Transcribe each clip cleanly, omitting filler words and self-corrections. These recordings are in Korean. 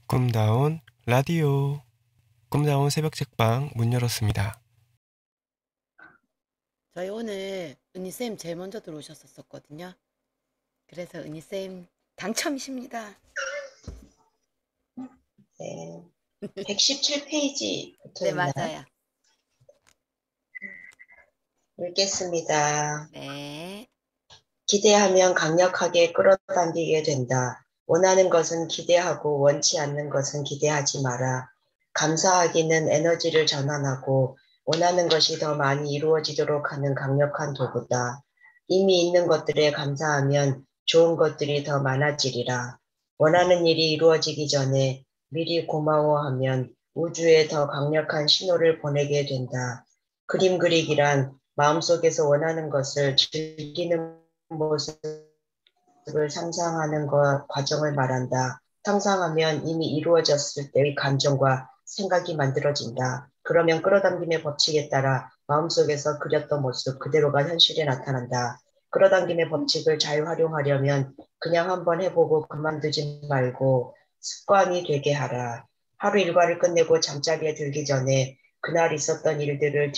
꿈다운 라디오. 꿈다운 새벽 책방 문 열었습니다. 저희 오늘 은희쌤 제일 먼저 들어오셨었거든요. 그래서 은희쌤 당첨이십니다. 네, 117페이지 붙어 네, 있나요? 맞아요. 읽겠습니다. 네. 기대하면 강력하게 끌어당기게 된다. 원하는 것은 기대하고 원치 않는 것은 기대하지 마라. 감사하기는 에너지를 전환하고 원하는 것이 더 많이 이루어지도록 하는 강력한 도구다. 이미 있는 것들에 감사하면 좋은 것들이 더 많아지리라. 원하는 일이 이루어지기 전에 미리 고마워하면 우주에 더 강력한 신호를 보내게 된다. 그림 그리기란 마음속에서 원하는 것을 즐기는 모습을 상상하는 과정을 말한다. 상상하면 이미 이루어졌을 때의 감정과 생각이 만들어진다. 그러면 끌어당김의 법칙에 따라 마음속에서 그렸던 모습 그대로가 현실에 나타난다. 끌어당김의 법칙을 잘 활용하려면 그냥 한번 해보고 그만두지 말고 습관이 되게 하라. 하루 일과를 끝내고 잠자리에 들기 전에 그날 있었던 일들을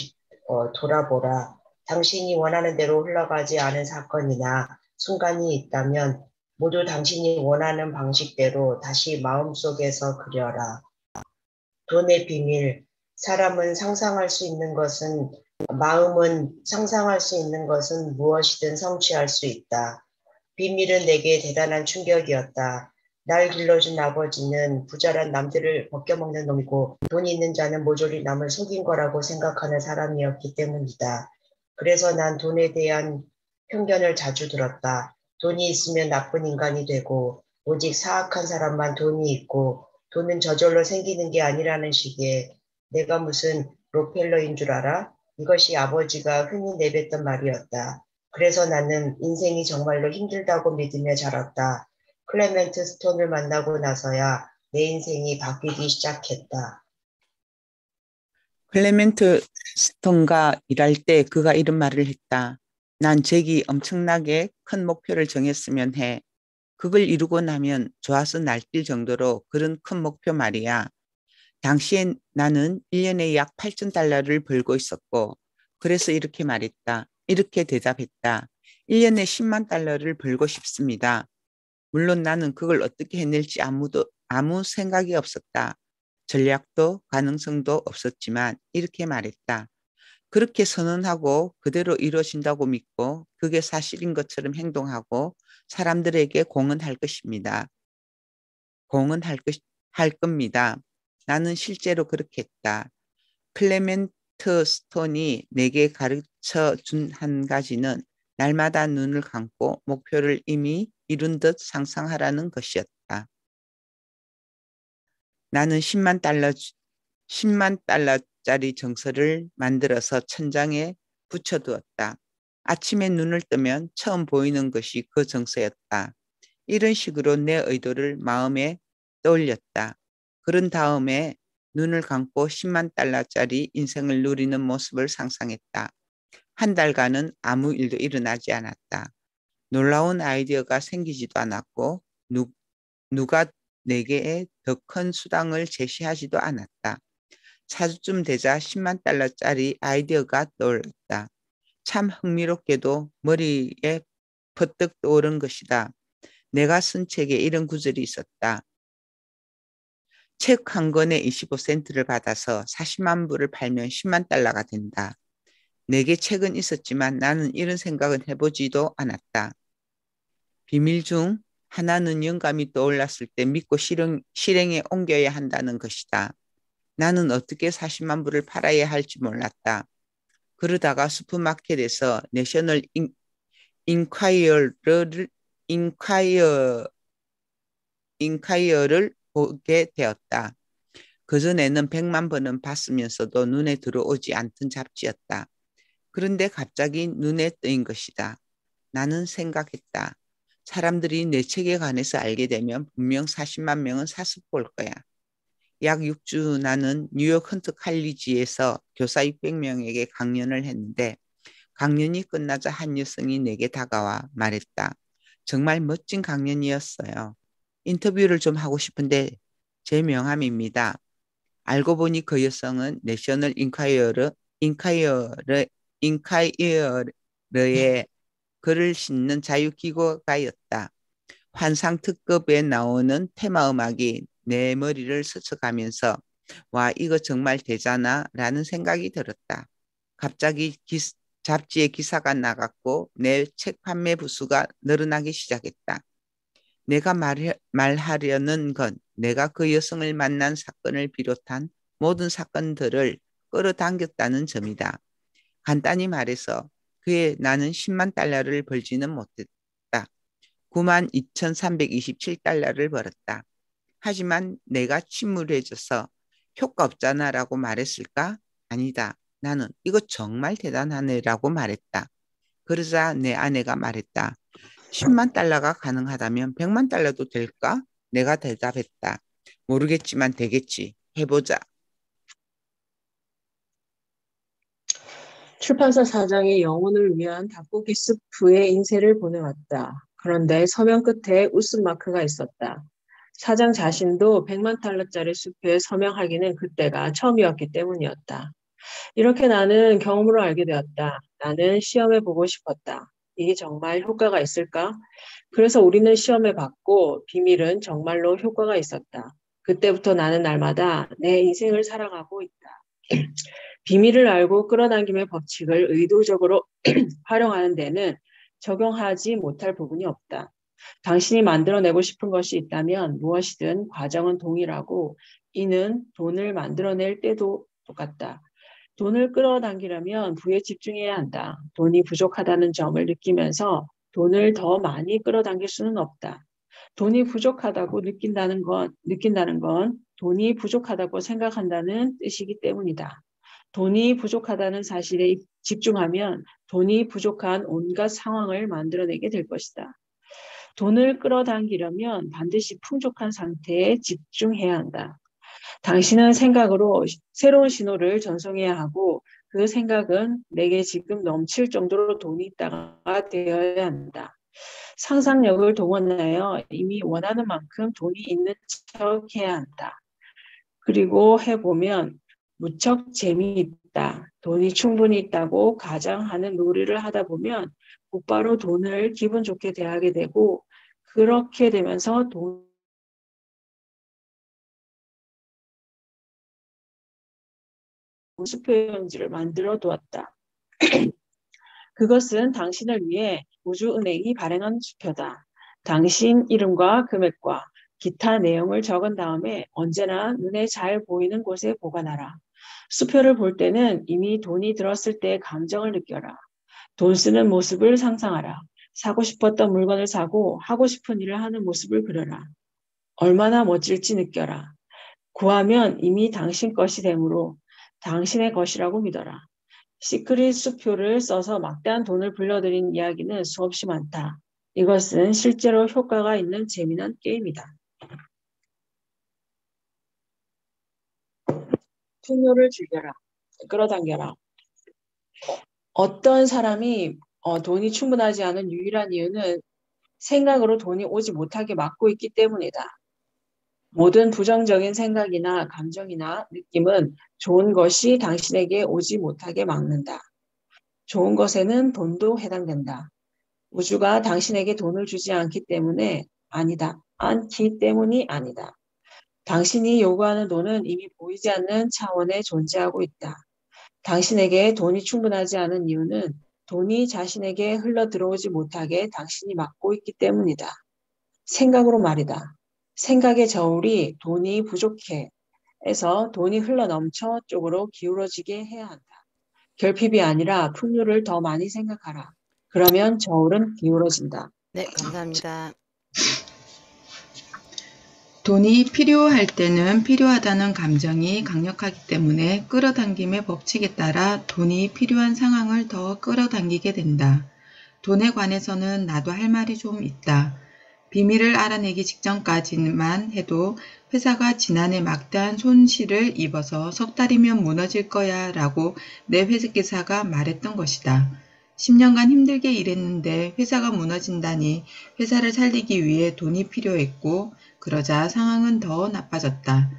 돌아보라. 당신이 원하는 대로 흘러가지 않은 사건이나 순간이 있다면 모두 당신이 원하는 방식대로 다시 마음속에서 그려라. 돈의 비밀. 마음은 상상할 수 있는 것은 무엇이든 성취할 수 있다. 비밀은 내게 대단한 충격이었다. 날 길러준 아버지는 부자란 남들을 벗겨먹는 놈이고 돈이 있는 자는 모조리 남을 속인 거라고 생각하는 사람이었기 때문이다. 그래서 난 돈에 대한 편견을 자주 들었다. 돈이 있으면 나쁜 인간이 되고 오직 사악한 사람만 돈이 있고 돈은 저절로 생기는 게 아니라는 식의 내가 무슨 록펠러인 줄 알아? 이것이 아버지가 흔히 내뱉던 말이었다. 그래서 나는 인생이 정말로 힘들다고 믿으며 자랐다. 클레멘트 스톤을 만나고 나서야 내 인생이 바뀌기 시작했다. 클레멘트 스톤과 일할 때 그가 이런 말을 했다. 난 잭이 엄청나게 큰 목표를 정했으면 해. 그걸 이루고 나면 좋아서 날뛸 정도로 그런 큰 목표 말이야. 당시엔 나는 1년에 약 8,000달러를 벌고 있었고 그래서 이렇게 말했다. 이렇게 대답했다. 1년에 10만 달러를 벌고 싶습니다. 물론 나는 그걸 어떻게 해낼지 아무 생각이 없었다. 전략도 가능성도 없었지만 이렇게 말했다. 그렇게 선언하고 그대로 이루어진다고 믿고 그게 사실인 것처럼 행동하고 사람들에게 공헌할 것입니다. 할 겁니다. 나는 실제로 그렇게 했다. 클레멘트 스톤이 내게 가르쳐 준 한 가지는 날마다 눈을 감고 목표를 이미 이룬 듯 상상하라는 것이었다. 나는 10만 달러짜리 정서를 만들어서 천장에 붙여두었다. 아침에 눈을 뜨면 처음 보이는 것이 그 정서였다. 이런 식으로 내 의도를 마음에 떠올렸다. 그런 다음에 눈을 감고 10만 달러짜리 인생을 누리는 모습을 상상했다. 한 달간은 아무 일도 일어나지 않았다. 놀라운 아이디어가 생기지도 않았고 누가 내게 더 큰 수당을 제시하지도 않았다. 4주쯤 되자 10만 달러짜리 아이디어가 떠올랐다. 참 흥미롭게도 머리에 퍼뜩 떠오른 것이다. 내가 쓴 책에 이런 구절이 있었다. 책 한 권에 25센트를 받아서 40만 부를 팔면 10만 달러가 된다. 내게 책은 있었지만 나는 이런 생각은 해보지도 않았다. 비밀 중 하나는 영감이 떠올랐을 때 믿고 실행에 옮겨야 한다는 것이다. 나는 어떻게 40만 부를 팔아야 할지 몰랐다. 그러다가 슈퍼마켓에서 내셔널 인콰이어를 보게 되었다. 그전에는 100만 번은 봤으면서도 눈에 들어오지 않던 잡지였다. 그런데 갑자기 눈에 뜨인 것이다. 나는 생각했다. 사람들이 내 책에 관해서 알게 되면 분명 40만 명은 사서 볼 거야. 약 6주 나는 뉴욕 헌트 칼리지에서 교사 600명에게 강연을 했는데 강연이 끝나자 한 여성이 내게 다가와 말했다. 정말 멋진 강연이었어요. 인터뷰를 좀 하고 싶은데 제 명함입니다. 알고 보니 그 여성은 내셔널 인콰이어러의 글을 싣는 자유기고가였다. 환상특급에 나오는 테마음악이 내 머리를 스쳐가면서 와, 이거 정말 되잖아 라는 생각이 들었다. 갑자기 잡지에 기사가 나갔고 내 책 판매 부수가 늘어나기 시작했다. 내가 말하려는 건 내가 그 여성을 만난 사건을 비롯한 모든 사건들을 끌어당겼다는 점이다. 간단히 말해서 그에 나는 10만 달러를 벌지는 못했다. 92,327달러를 벌었다. 하지만 내가 침울해져서 효과 없잖아 라고 말했을까? 아니다. 나는 이거 정말 대단하네 라고 말했다. 그러자 내 아내가 말했다. 10만 달러가 가능하다면 100만 달러도 될까? 내가 대답했다. 모르겠지만 되겠지. 해보자. 출판사 사장이 영혼을 위한 닭고기 스프의 인쇄를 보내왔다. 그런데 서명 끝에 웃음 마크가 있었다. 사장 자신도 100만 달러짜리 수표에 서명하기는 그때가 처음이었기 때문이었다. 이렇게 나는 경험으로 알게 되었다. 나는 시험해보고 싶었다. 이게 정말 효과가 있을까? 그래서 우리는 시험해봤고 비밀은 정말로 효과가 있었다. 그때부터 나는 날마다 내 인생을 살아가고 있다. 비밀을 알고 끌어당김의 법칙을 의도적으로 활용하는 데는 적용하지 못할 부분이 없다. 당신이 만들어내고 싶은 것이 있다면 무엇이든 과정은 동일하고 이는 돈을 만들어낼 때도 똑같다. 돈을 끌어당기려면 부에 집중해야 한다. 돈이 부족하다는 점을 느끼면서 돈을 더 많이 끌어당길 수는 없다. 돈이 부족하다고 느낀다는 건 돈이 부족하다고 생각한다는 뜻이기 때문이다. 돈이 부족하다는 사실에 집중하면 돈이 부족한 온갖 상황을 만들어내게 될 것이다. 돈을 끌어당기려면 반드시 풍족한 상태에 집중해야 한다. 당신은 생각으로 새로운 신호를 전송해야 하고 그 생각은 내게 지금 넘칠 정도로 돈이 있다가 되어야 한다. 상상력을 동원하여 이미 원하는 만큼 돈이 있는 척 해야 한다. 그리고 해보면 무척 재미있다. 돈이 충분히 있다고 가장하는 놀이를 하다 보면 곧바로 돈을 기분 좋게 대하게 되고 그렇게 되면서 돈 수표용지를 만들어 두었다. 그것은 당신을 위해 우주은행이 발행한 수표다. 당신 이름과 금액과 기타 내용을 적은 다음에 언제나 눈에 잘 보이는 곳에 보관하라. 수표를 볼 때는 이미 돈이 들었을 때의 감정을 느껴라. 돈 쓰는 모습을 상상하라. 사고 싶었던 물건을 사고 하고 싶은 일을 하는 모습을 그려라. 얼마나 멋질지 느껴라. 구하면 이미 당신 것이 되므로 당신의 것이라고 믿어라. 시크릿 수표를 써서 막대한 돈을 불러들인 이야기는 수없이 많다. 이것은 실제로 효과가 있는 재미난 게임이다. 풍요를 즐겨라. 끌어당겨라. 어떤 사람이 돈이 충분하지 않은 유일한 이유는 생각으로 돈이 오지 못하게 막고 있기 때문이다. 모든 부정적인 생각이나 감정이나 느낌은 좋은 것이 당신에게 오지 못하게 막는다. 좋은 것에는 돈도 해당된다. 우주가 당신에게 돈을 주지 않기 때문이 아니다. 당신이 요구하는 돈은 이미 보이지 않는 차원에 존재하고 있다. 당신에게 돈이 충분하지 않은 이유는 돈이 자신에게 흘러 들어오지 못하게 당신이 막고 있기 때문이다. 생각으로 말이다. 생각의 저울이 돈이 부족해 해서 돈이 흘러 넘쳐 쪽으로 기울어지게 해야 한다. 결핍이 아니라 풍요를 더 많이 생각하라. 그러면 저울은 기울어진다. 네, 감사합니다. 돈이 필요할 때는 필요하다는 감정이 강력하기 때문에 끌어당김의 법칙에 따라 돈이 필요한 상황을 더 끌어당기게 된다. 돈에 관해서는 나도 할 말이 좀 있다. 비밀을 알아내기 직전까지만 해도 회사가 지난해 막대한 손실을 입어서 석 달이면 무너질 거야 라고 내 회계사가 말했던 것이다. 10년간 힘들게 일했는데 회사가 무너진다니 회사를 살리기 위해 돈이 필요했고 그러자 상황은 더 나빠졌다.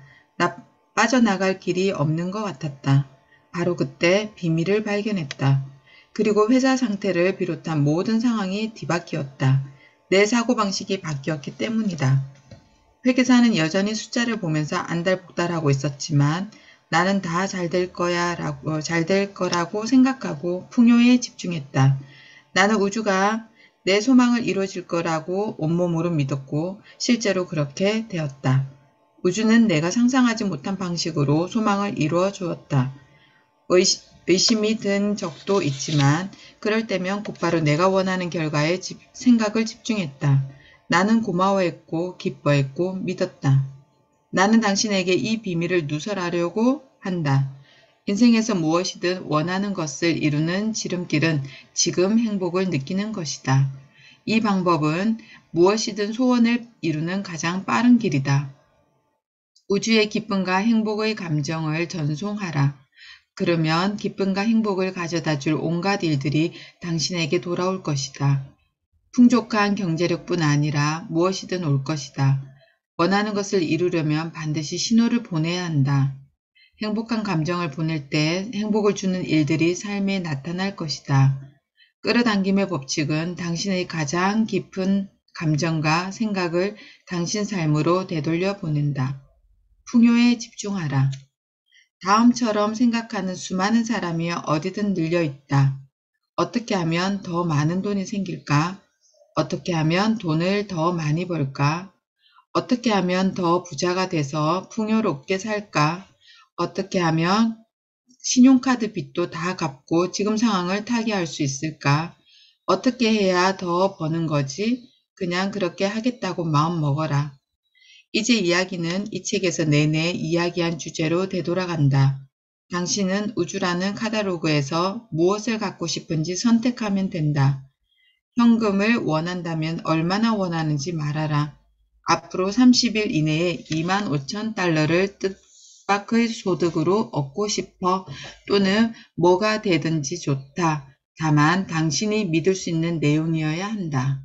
빠져나갈 길이 없는 것 같았다. 바로 그때 비밀을 발견했다. 그리고 회사 상태를 비롯한 모든 상황이 뒤바뀌었다. 내 사고방식이 바뀌었기 때문이다. 회계사는 여전히 숫자를 보면서 안달복달하고 있었지만 나는 다 잘 될 거라고 생각하고 풍요에 집중했다. 나는 우주가 내 소망을 이루어질 거라고 온몸으로 믿었고 실제로 그렇게 되었다. 우주는 내가 상상하지 못한 방식으로 소망을 이루어 주었다. 의심이 든 적도 있지만 그럴 때면 곧바로 내가 원하는 결과에 생각을 집중했다. 나는 고마워했고 기뻐했고 믿었다. 나는 당신에게 이 비밀을 누설하려고 한다. 인생에서 무엇이든 원하는 것을 이루는 지름길은 지금 행복을 느끼는 것이다. 이 방법은 무엇이든 소원을 이루는 가장 빠른 길이다. 우주의 기쁨과 행복의 감정을 전송하라. 그러면 기쁨과 행복을 가져다 줄 온갖 일들이 당신에게 돌아올 것이다. 풍족한 경제력뿐 아니라 무엇이든 올 것이다. 원하는 것을 이루려면 반드시 신호를 보내야 한다. 행복한 감정을 보낼 때 행복을 주는 일들이 삶에 나타날 것이다. 끌어당김의 법칙은 당신의 가장 깊은 감정과 생각을 당신 삶으로 되돌려 보낸다. 풍요에 집중하라. 다음처럼 생각하는 수많은 사람이 어디든 늘려 있다. 어떻게 하면 더 많은 돈이 생길까? 어떻게 하면 돈을 더 많이 벌까? 어떻게 하면 더 부자가 돼서 풍요롭게 살까? 어떻게 하면 신용카드 빚도 다 갚고 지금 상황을 타개할 수 있을까? 어떻게 해야 더 버는 거지? 그냥 그렇게 하겠다고 마음 먹어라. 이제 이야기는 이 책에서 내내 이야기한 주제로 되돌아간다. 당신은 우주라는 카탈로그에서 무엇을 갖고 싶은지 선택하면 된다. 현금을 원한다면 얼마나 원하는지 말하라. 앞으로 30일 이내에 25,000달러를 뜻밖의 소득으로 얻고 싶어 또는 뭐가 되든지 좋다. 다만 당신이 믿을 수 있는 내용이어야 한다.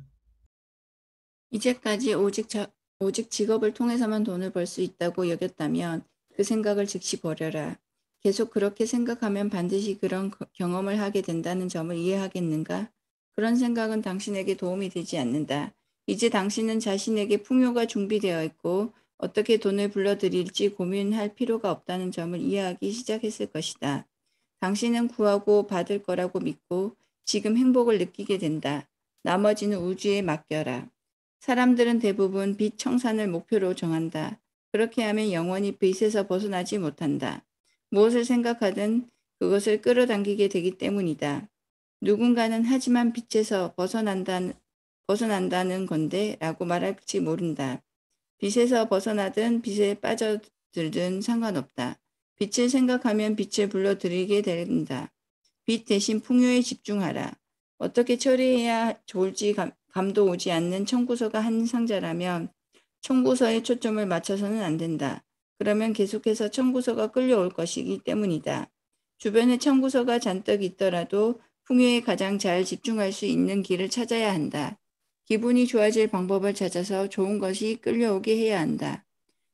이제까지 오직 직업을 통해서만 돈을 벌 수 있다고 여겼다면 그 생각을 즉시 버려라. 계속 그렇게 생각하면 반드시 그런 경험을 하게 된다는 점을 이해하겠는가? 그런 생각은 당신에게 도움이 되지 않는다. 이제 당신은 자신에게 풍요가 준비되어 있고 어떻게 돈을 불러들일지 고민할 필요가 없다는 점을 이해하기 시작했을 것이다. 당신은 구하고 받을 거라고 믿고 지금 행복을 느끼게 된다. 나머지는 우주에 맡겨라. 사람들은 대부분 빚 청산을 목표로 정한다. 그렇게 하면 영원히 빚에서 벗어나지 못한다. 무엇을 생각하든 그것을 끌어당기게 되기 때문이다. 누군가는 하지만 빚에서 벗어난다는 건데 라고 말할지 모른다. 빚에서 벗어나든 빚에 빠져들든 상관없다. 빚을 생각하면 빚을 불러들이게 된다. 빚 대신 풍요에 집중하라. 어떻게 처리해야 좋을지 감도 오지 않는 청구서가 한 상자라면 청구서에 초점을 맞춰서는 안 된다. 그러면 계속해서 청구서가 끌려올 것이기 때문이다. 주변에 청구서가 잔뜩 있더라도 풍요에 가장 잘 집중할 수 있는 길을 찾아야 한다. 기분이 좋아질 방법을 찾아서 좋은 것이 끌려오게 해야 한다.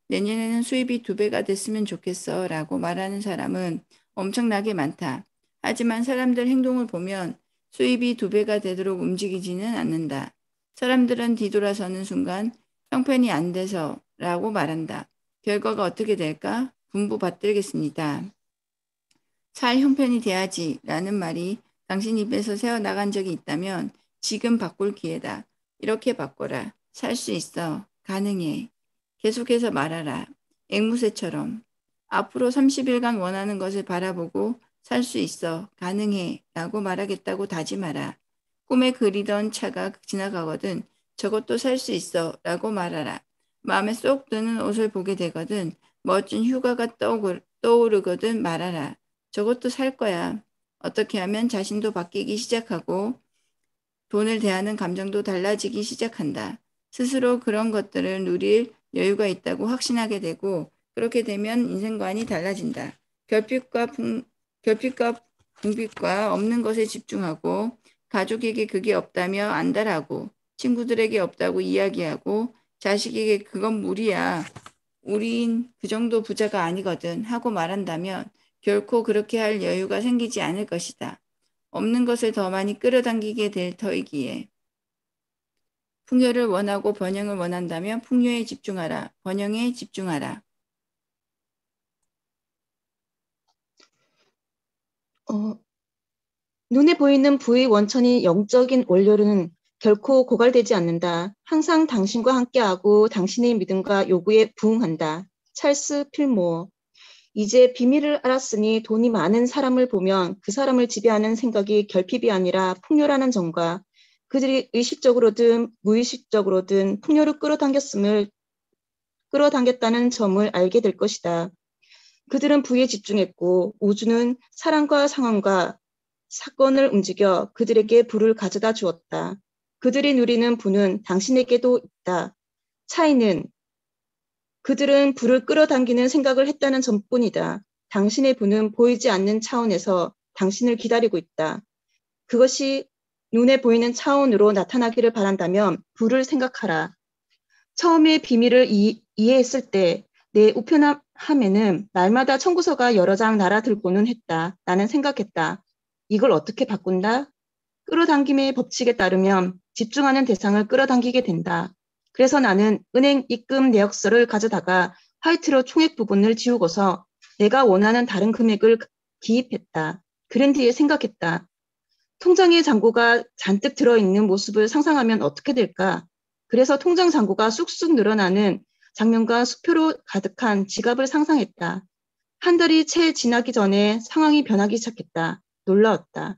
내년에는 수입이 2배가 됐으면 좋겠어 라고 말하는 사람은 엄청나게 많다. 하지만 사람들 행동을 보면 수입이 2배가 되도록 움직이지는 않는다. 사람들은 뒤돌아서는 순간 형편이 안 돼서 라고 말한다. 결과가 어떻게 될까? 분부 받들겠습니다. 살 형편이 돼야지 라는 말이 당신 입에서 새어나간 적이 있다면 지금 바꿀 기회다. 이렇게 바꿔라. 살 수 있어. 가능해. 계속해서 말하라. 앵무새처럼. 앞으로 30일간 원하는 것을 바라보고 살 수 있어. 가능해. 라고 말하겠다고 다짐하라. 꿈에 그리던 차가 지나가거든 저것도 살 수 있어. 라고 말하라. 마음에 쏙 드는 옷을 보게 되거든 멋진 휴가가 떠오르거든 말하라. 저것도 살 거야. 어떻게 하면 자신도 바뀌기 시작하고 돈을 대하는 감정도 달라지기 시작한다. 스스로 그런 것들을 누릴 여유가 있다고 확신하게 되고 그렇게 되면 인생관이 달라진다. 결핍과 궁핍과 없는 것에 집중하고 가족에게 그게 없다며 안달하고 친구들에게 없다고 이야기하고 자식에게 그건 무리야. 우린 그 정도 부자가 아니거든 하고 말한다면 결코 그렇게 할 여유가 생기지 않을 것이다. 없는 것을 더 많이 끌어당기게 될 터이기에. 풍요를 원하고 번영을 원한다면 풍요에 집중하라. 번영에 집중하라. 눈에 보이는 부의 원천이 영적인 원료는 결코 고갈되지 않는다. 항상 당신과 함께하고 당신의 믿음과 요구에 부응한다. 찰스 필모어. 이제 비밀을 알았으니 돈이 많은 사람을 보면 그 사람을 지배하는 생각이 결핍이 아니라 풍요라는 점과 그들이 의식적으로든 무의식적으로든 풍요를 끌어당겼다는 점을 알게 될 것이다. 그들은 부에 집중했고 우주는 사람과 상황과 사건을 움직여 그들에게 부를 가져다 주었다. 그들이 누리는 부는 당신에게도 있다. 차이는 그들은 부를 끌어당기는 생각을 했다는 점뿐이다. 당신의 부는 보이지 않는 차원에서 당신을 기다리고 있다. 그것이 눈에 보이는 차원으로 나타나기를 바란다면 부를 생각하라. 처음에 비밀을 이해했을 때 내 우편함에는 날마다 청구서가 여러 장 날아들고는 했다. 나는 생각했다. 이걸 어떻게 바꾼다? 끌어당김의 법칙에 따르면 집중하는 대상을 끌어당기게 된다. 그래서 나는 은행 입금 내역서를 가져다가 화이트로 총액 부분을 지우고서 내가 원하는 다른 금액을 기입했다. 그런 뒤에 생각했다. 통장에 잔고가 잔뜩 들어있는 모습을 상상하면 어떻게 될까? 그래서 통장 잔고가 쑥쑥 늘어나는 장면과 수표로 가득한 지갑을 상상했다. 한 달이 채 지나기 전에 상황이 변하기 시작했다. 놀라웠다.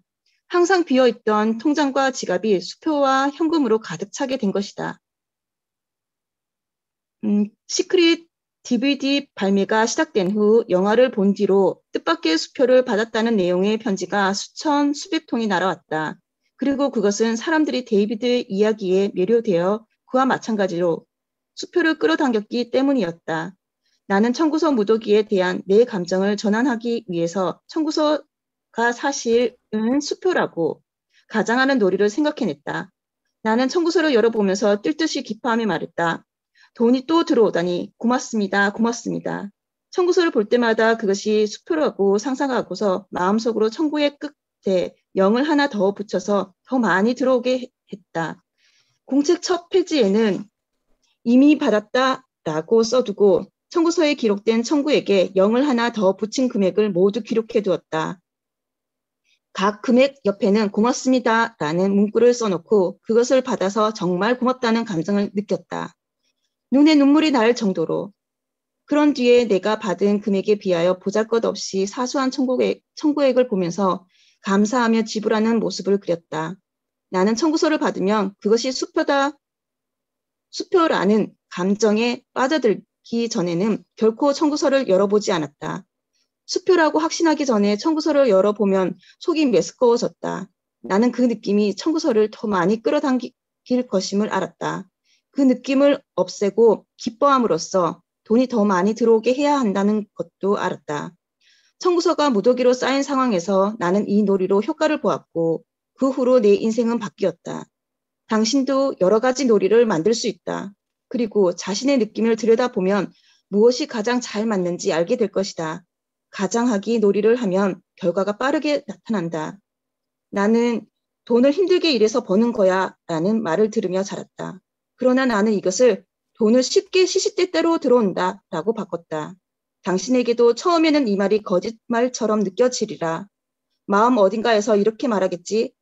항상 비어있던 통장과 지갑이 수표와 현금으로 가득 차게 된 것이다. 시크릿 DVD 발매가 시작된 후 영화를 본 뒤로 뜻밖의 수표를 받았다는 내용의 편지가 수천, 수백 통이 날아왔다. 그리고 그것은 사람들이 데이비드의 이야기에 매료되어 그와 마찬가지로 수표를 끌어당겼기 때문이었다. 나는 청구서 무더기에 대한 내 감정을 전환하기 위해서 청구서가 사실은 수표라고 가장하는 놀이를 생각해냈다. 나는 청구서를 열어보면서 뜰 듯이 기뻐하며 말했다. 돈이 또 들어오다니 고맙습니다. 고맙습니다. 청구서를 볼 때마다 그것이 수표라고 상상하고서 마음속으로 청구의 끝에 0을 하나 더 붙여서 더 많이 들어오게 했다. 공책 첫 페이지에는 이미 받았다라고 써두고 청구서에 기록된 청구액에 0을 하나 더 붙인 금액을 모두 기록해 두었다. 각 금액 옆에는 고맙습니다라는 문구를 써놓고 그것을 받아서 정말 고맙다는 감정을 느꼈다. 눈에 눈물이 날 정도로. 그런 뒤에 내가 받은 금액에 비하여 보잘것없이 사소한 청구액을 보면서 감사하며 지불하는 모습을 그렸다. 나는 청구서를 받으면 그것이 수표라는 감정에 빠져들기 전에는 결코 청구서를 열어보지 않았다. 수표라고 확신하기 전에 청구서를 열어보면 속이 메스꺼워졌다. 나는 그 느낌이 청구서를 더 많이 끌어당길 것임을 알았다. 그 느낌을 없애고 기뻐함으로써 돈이 더 많이 들어오게 해야 한다는 것도 알았다. 청구서가 무더기로 쌓인 상황에서 나는 이 놀이로 효과를 보았고 그 후로 내 인생은 바뀌었다. 당신도 여러 가지 놀이를 만들 수 있다. 그리고 자신의 느낌을 들여다보면 무엇이 가장 잘 맞는지 알게 될 것이다. 가장하기 놀이를 하면 결과가 빠르게 나타난다. 나는 돈을 힘들게 일해서 버는 거야 라는 말을 들으며 자랐다. 그러나 나는 이것을 돈을 쉽게 시시때때로 들어온다 라고 바꿨다. 당신에게도 처음에는 이 말이 거짓말처럼 느껴지리라. 마음 어딘가에서 이렇게 말하겠지.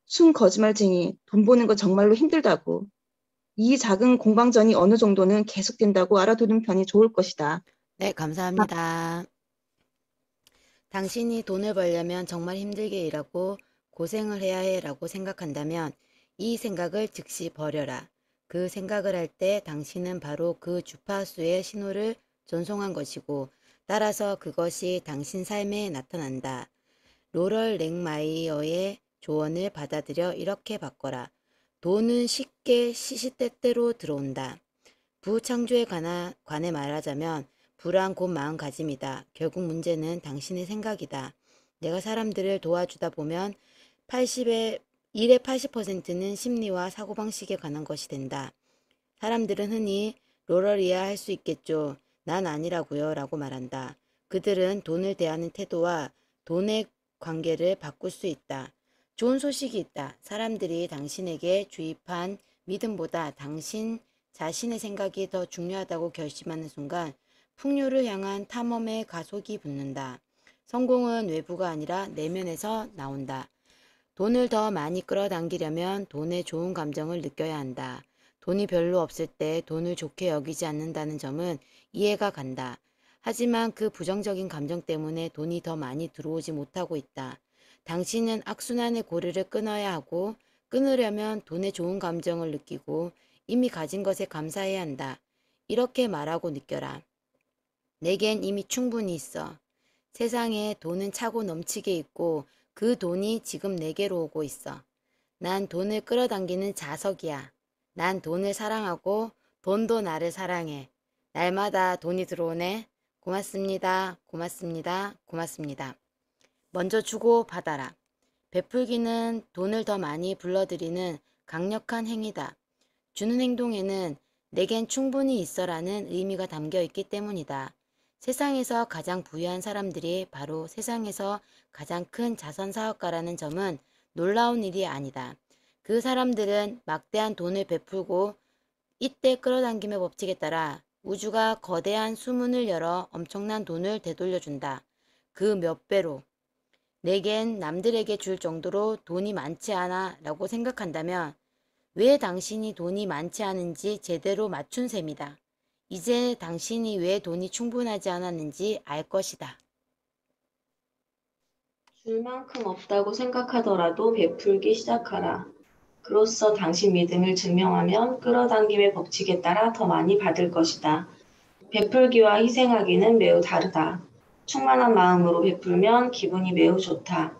순 거짓말쟁이, 돈 버는 거 정말로 힘들다고. 이 작은 공방전이 어느 정도는 계속된다고 알아두는 편이 좋을 것이다. 네, 감사합니다. 당신이 돈을 벌려면 정말 힘들게 일하고 고생을 해야 해라고 생각한다면 이 생각을 즉시 버려라. 그 생각을 할 때 당신은 바로 그 주파수의 신호를 전송한 것이고 따라서 그것이 당신 삶에 나타난다. 로럴 랭마이어의 조언을 받아들여 이렇게 바꿔라. 돈은 쉽게 시시때때로 들어온다. 부창조에 관해 말하자면 부란 곧 마음가짐이다. 결국 문제는 당신의 생각이다. 내가 사람들을 도와주다 보면 1의 80%는 심리와 사고방식에 관한 것이 된다. 사람들은 흔히 로러리아 할 수 있겠죠. 난 아니라고요 라고 말한다. 그들은 돈을 대하는 태도와 돈의 관계를 바꿀 수 있다. 좋은 소식이 있다. 사람들이 당신에게 주입한 믿음보다 당신 자신의 생각이 더 중요하다고 결심하는 순간 풍요를 향한 탐험의 가속이 붙는다. 성공은 외부가 아니라 내면에서 나온다. 돈을 더 많이 끌어당기려면 돈의 좋은 감정을 느껴야 한다. 돈이 별로 없을 때 돈을 좋게 여기지 않는다는 점은 이해가 간다. 하지만 그 부정적인 감정 때문에 돈이 더 많이 들어오지 못하고 있다. 당신은 악순환의 고리를 끊어야 하고 끊으려면 돈의 좋은 감정을 느끼고 이미 가진 것에 감사해야 한다. 이렇게 말하고 느껴라. 내겐 이미 충분히 있어. 세상에 돈은 차고 넘치게 있고 그 돈이 지금 내게로 오고 있어. 난 돈을 끌어당기는 자석이야. 난 돈을 사랑하고 돈도 나를 사랑해. 날마다 돈이 들어오네. 고맙습니다. 고맙습니다. 고맙습니다. 먼저 주고 받아라. 베풀기는 돈을 더 많이 불러들이는 강력한 행위다. 주는 행동에는 내겐 충분히 있어라는 의미가 담겨 있기 때문이다. 세상에서 가장 부유한 사람들이 바로 세상에서 가장 큰 자선사업가라는 점은 놀라운 일이 아니다. 그 사람들은 막대한 돈을 베풀고 이때 끌어당김의 법칙에 따라 우주가 거대한 수문을 열어 엄청난 돈을 되돌려준다. 그 몇 배로. 내겐 남들에게 줄 정도로 돈이 많지 않아 라고 생각한다면 왜 당신이 돈이 많지 않은지 제대로 맞춘 셈이다. 이제 당신이 왜 돈이 충분하지 않았는지 알 것이다. 줄 만큼 없다고 생각하더라도 베풀기 시작하라. 그로써 당신 믿음을 증명하면 끌어당김의 법칙에 따라 더 많이 받을 것이다. 베풀기와 희생하기는 매우 다르다. 충만한 마음으로 베풀면 기분이 매우 좋다.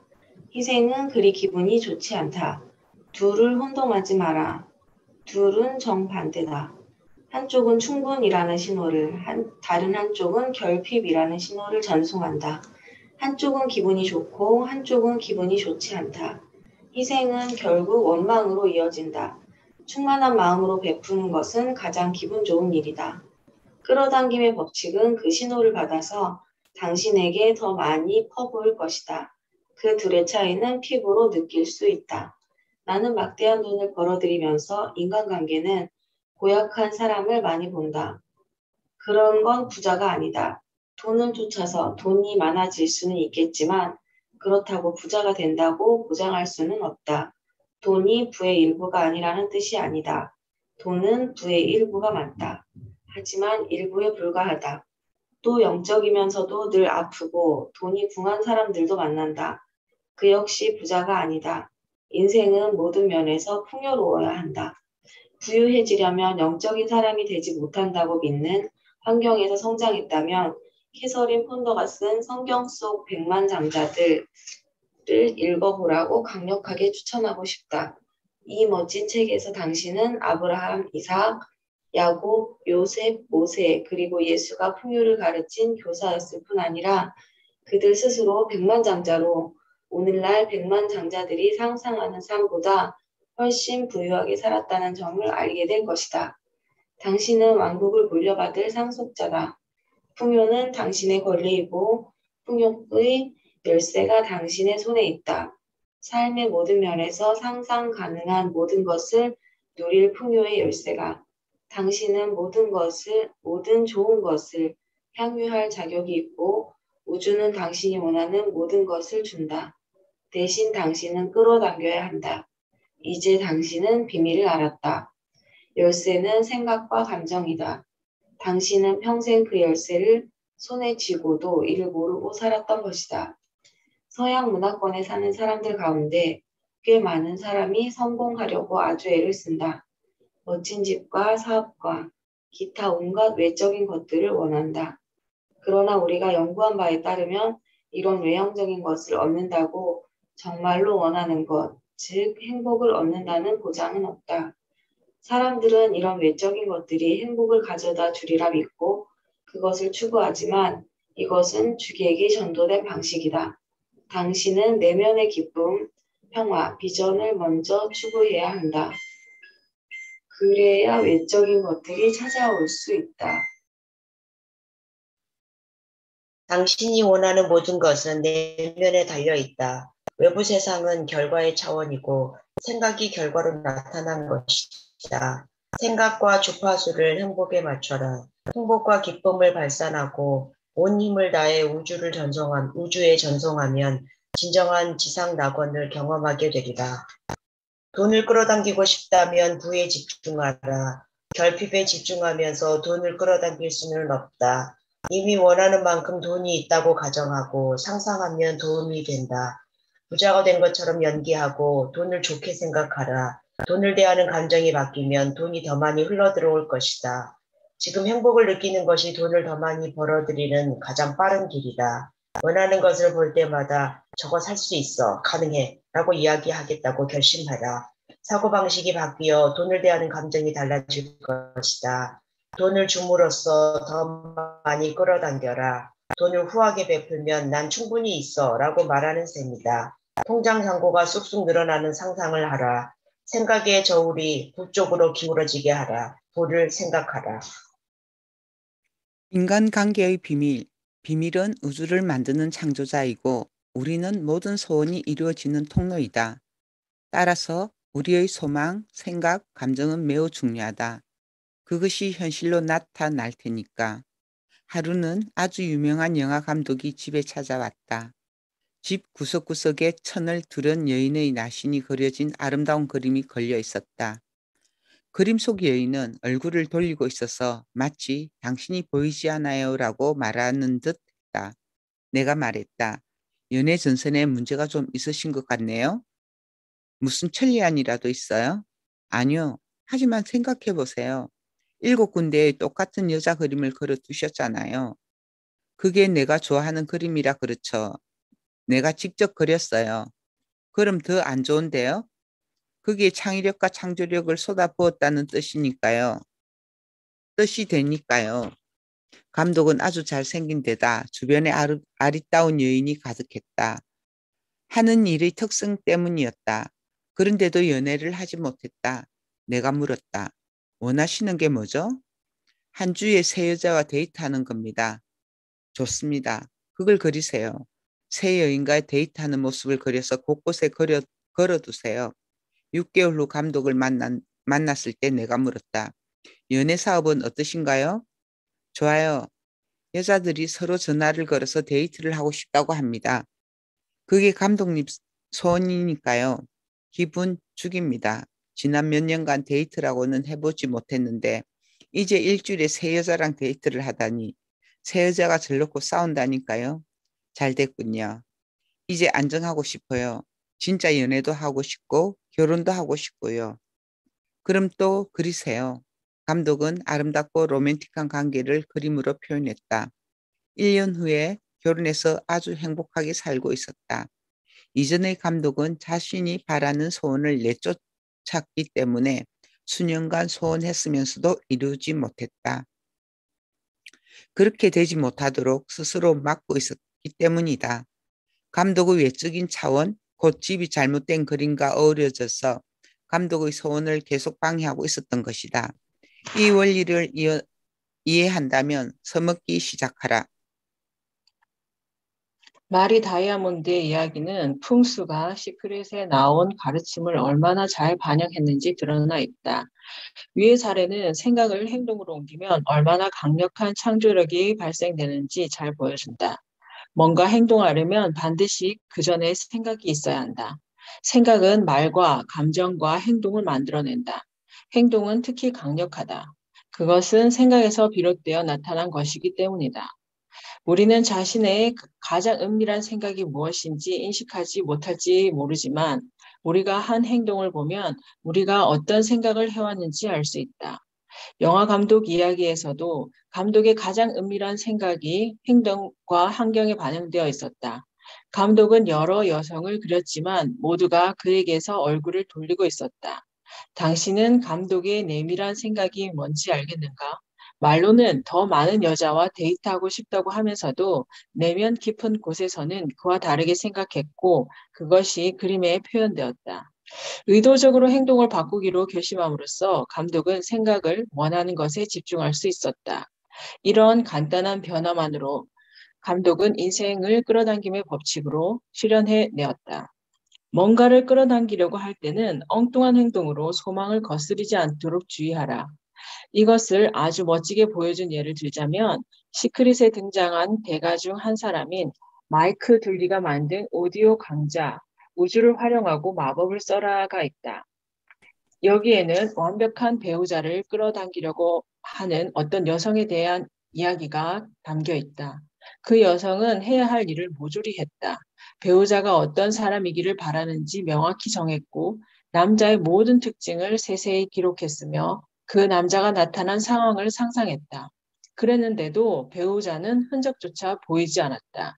희생은 그리 기분이 좋지 않다. 둘을 혼동하지 마라. 둘은 정반대다. 한쪽은 충분이라는 신호를, 다른 한쪽은 결핍이라는 신호를 전송한다. 한쪽은 기분이 좋고 한쪽은 기분이 좋지 않다. 희생은 결국 원망으로 이어진다. 충만한 마음으로 베푸는 것은 가장 기분 좋은 일이다. 끌어당김의 법칙은 그 신호를 받아서 당신에게 더 많이 퍼부을 것이다. 그 둘의 차이는 피부로 느낄 수 있다. 나는 막대한 돈을 벌어들이면서 인간관계는 고약한 사람을 많이 본다. 그런 건 부자가 아니다. 돈을 쫓아서 돈이 많아질 수는 있겠지만 그렇다고 부자가 된다고 보장할 수는 없다. 돈이 부의 일부가 아니라는 뜻이 아니다. 돈은 부의 일부가 맞다. 하지만 일부에 불과하다. 또 영적이면서도 늘 아프고 돈이 궁한 사람들도 만난다. 그 역시 부자가 아니다. 인생은 모든 면에서 풍요로워야 한다. 부유해지려면 영적인 사람이 되지 못한다고 믿는 환경에서 성장했다면 캐서린 폰더가 쓴 성경 속 백만장자들을 읽어보라고 강력하게 추천하고 싶다. 이 멋진 책에서 당신은 아브라함, 이삭, 야곱, 요셉, 모세 그리고 예수가 풍요를 가르친 교사였을 뿐 아니라 그들 스스로 백만장자로 오늘날 백만장자들이 상상하는 삶보다 훨씬 부유하게 살았다는 점을 알게 될 것이다. 당신은 왕국을 물려받을 상속자다. 풍요는 당신의 권리이고 풍요의 열쇠가 당신의 손에 있다. 삶의 모든 면에서 상상 가능한 모든 것을 누릴 풍요의 열쇠가 당신은 모든 좋은 것을 향유할 자격이 있고 우주는 당신이 원하는 모든 것을 준다. 대신 당신은 끌어당겨야 한다. 이제 당신은 비밀을 알았다. 열쇠는 생각과 감정이다. 당신은 평생 그 열쇠를 손에 쥐고도 이를 모르고 살았던 것이다. 서양 문화권에 사는 사람들 가운데 꽤 많은 사람이 성공하려고 아주 애를 쓴다. 멋진 집과 사업과 기타 온갖 외적인 것들을 원한다. 그러나 우리가 연구한 바에 따르면 이런 외형적인 것을 얻는다고 정말로 원하는 것, 즉 행복을 얻는다는 보장은 없다. 사람들은 이런 외적인 것들이 행복을 가져다 주리라 믿고 그것을 추구하지만 이것은 주객이 전도된 방식이다. 당신은 내면의 기쁨, 평화, 비전을 먼저 추구해야 한다. 그래야 외적인 것들이 찾아올 수 있다. 당신이 원하는 모든 것은 내면에 달려 있다. 외부 세상은 결과의 차원이고 생각이 결과로 나타난 것이다. 생각과 주파수를 행복에 맞춰라. 행복과 기쁨을 발산하고 온 힘을 다해 우주에 전송하면 진정한 지상 낙원을 경험하게 되리라. 돈을 끌어당기고 싶다면 부에 집중하라. 결핍에 집중하면서 돈을 끌어당길 수는 없다. 이미 원하는 만큼 돈이 있다고 가정하고 상상하면 도움이 된다. 부자가 된 것처럼 연기하고 돈을 좋게 생각하라. 돈을 대하는 감정이 바뀌면 돈이 더 많이 흘러들어올 것이다. 지금 행복을 느끼는 것이 돈을 더 많이 벌어들이는 가장 빠른 길이다. 원하는 것을 볼 때마다 저거 살 수 있어, 가능해 라고 이야기하겠다고 결심하라. 사고방식이 바뀌어 돈을 대하는 감정이 달라질 것이다. 돈을 줌으로써 더 많이 끌어당겨라. 돈을 후하게 베풀면 난 충분히 있어 라고 말하는 셈이다. 통장 잔고가 쑥쑥 늘어나는 상상을 하라. 생각의 저울이 부 쪽으로 기울어지게 하라. 부를 생각하라. 인간관계의 비밀은 우주를 만드는 창조자이고 우리는 모든 소원이 이루어지는 통로이다. 따라서 우리의 소망, 생각, 감정은 매우 중요하다. 그것이 현실로 나타날 테니까. 하루는 아주 유명한 영화 감독이 집에 찾아왔다. 집 구석구석에 천을 두른 여인의 나신이 그려진 아름다운 그림이 걸려 있었다. 그림 속 여인은 얼굴을 돌리고 있어서 마치 당신이 보이지 않아요 라고 말하는 듯 했다. 내가 말했다. 연애 전선에 문제가 좀 있으신 것 같네요. 무슨 천리안이라도 있어요? 아니요. 하지만 생각해 보세요. 7군데의 똑같은 여자 그림을 그려 두셨잖아요. 그게 내가 좋아하는 그림이라 그렇죠. 내가 직접 그렸어요. 그럼 더 안 좋은데요? 그게 창의력과 창조력을 쏟아부었다는 뜻이 되니까요. 감독은 아주 잘생긴 데다 주변에 아리따운 여인이 가득했다. 하는 일의 특성 때문이었다. 그런데도 연애를 하지 못했다. 내가 물었다. 원하시는 게 뭐죠? 한 주에 새 여자와 데이트하는 겁니다. 좋습니다. 그걸 그리세요. 새 여인과 데이트하는 모습을 그려서 곳곳에 걸어두세요. 6개월 후 감독을 만났을 때 내가 물었다. 연애 사업은 어떠신가요? 좋아요. 여자들이 서로 전화를 걸어서 데이트를 하고 싶다고 합니다. 그게 감독님 소원이니까요. 기분 죽입니다. 지난 몇 년간 데이트라고는 해보지 못했는데 이제 일주일에 새 여자랑 데이트를 하다니 새 여자가 절 놓고 싸운다니까요. 잘 됐군요. 이제 안정하고 싶어요. 진짜 연애도 하고 싶고 결혼도 하고 싶고요. 그럼 또 그리세요. 감독은 아름답고 로맨틱한 관계를 그림으로 표현했다. 1년 후에 결혼해서 아주 행복하게 살고 있었다. 이전의 감독은 자신이 바라는 소원을 내쫓았기 때문에 수년간 소원했으면서도 이루지 못했다. 그렇게 되지 못하도록 스스로 막고 있었기 때문이다. 감독의 외적인 차원, 곧 집이 잘못된 그림과 어우러져서 감독의 소원을 계속 방해하고 있었던 것이다. 이 원리를 이해한다면 서먹기 시작하라. 마리 다이아몬드의 이야기는 풍수가 시크릿에 나온 가르침을 얼마나 잘 반영했는지 드러나 있다. 위의 사례는 생각을 행동으로 옮기면 얼마나 강력한 창조력이 발생되는지 잘 보여준다. 뭔가 행동하려면 반드시 그 전에 생각이 있어야 한다. 생각은 말과 감정과 행동을 만들어낸다. 행동은 특히 강력하다. 그것은 생각에서 비롯되어 나타난 것이기 때문이다. 우리는 자신의 가장 은밀한 생각이 무엇인지 인식하지 못할지 모르지만 우리가 한 행동을 보면 우리가 어떤 생각을 해왔는지 알 수 있다. 영화 감독 이야기에서도 감독의 가장 은밀한 생각이 행동과 환경에 반영되어 있었다. 감독은 여러 여성을 그렸지만 모두가 그에게서 얼굴을 돌리고 있었다. 당신은 감독의 내밀한 생각이 뭔지 알겠는가? 말로는 더 많은 여자와 데이트하고 싶다고 하면서도 내면 깊은 곳에서는 그와 다르게 생각했고 그것이 그림에 표현되었다. 의도적으로 행동을 바꾸기로 결심함으로써 감독은 생각을 원하는 것에 집중할 수 있었다. 이런 간단한 변화만으로 감독은 인생을 끌어당김의 법칙으로 실현해내었다. 뭔가를 끌어당기려고 할 때는 엉뚱한 행동으로 소망을 거스르지 않도록 주의하라. 이것을 아주 멋지게 보여준 예를 들자면 시크릿에 등장한 대가 중 한 사람인 마이크 둘리가 만든 오디오 강좌 우주를 활용하고 마법을 써라가 있다. 여기에는 완벽한 배우자를 끌어당기려고 하는 어떤 여성에 대한 이야기가 담겨 있다. 그 여성은 해야 할 일을 모조리 했다. 배우자가 어떤 사람이기를 바라는지 명확히 정했고 남자의 모든 특징을 세세히 기록했으며 그 남자가 나타난 상황을 상상했다. 그랬는데도 배우자는 흔적조차 보이지 않았다.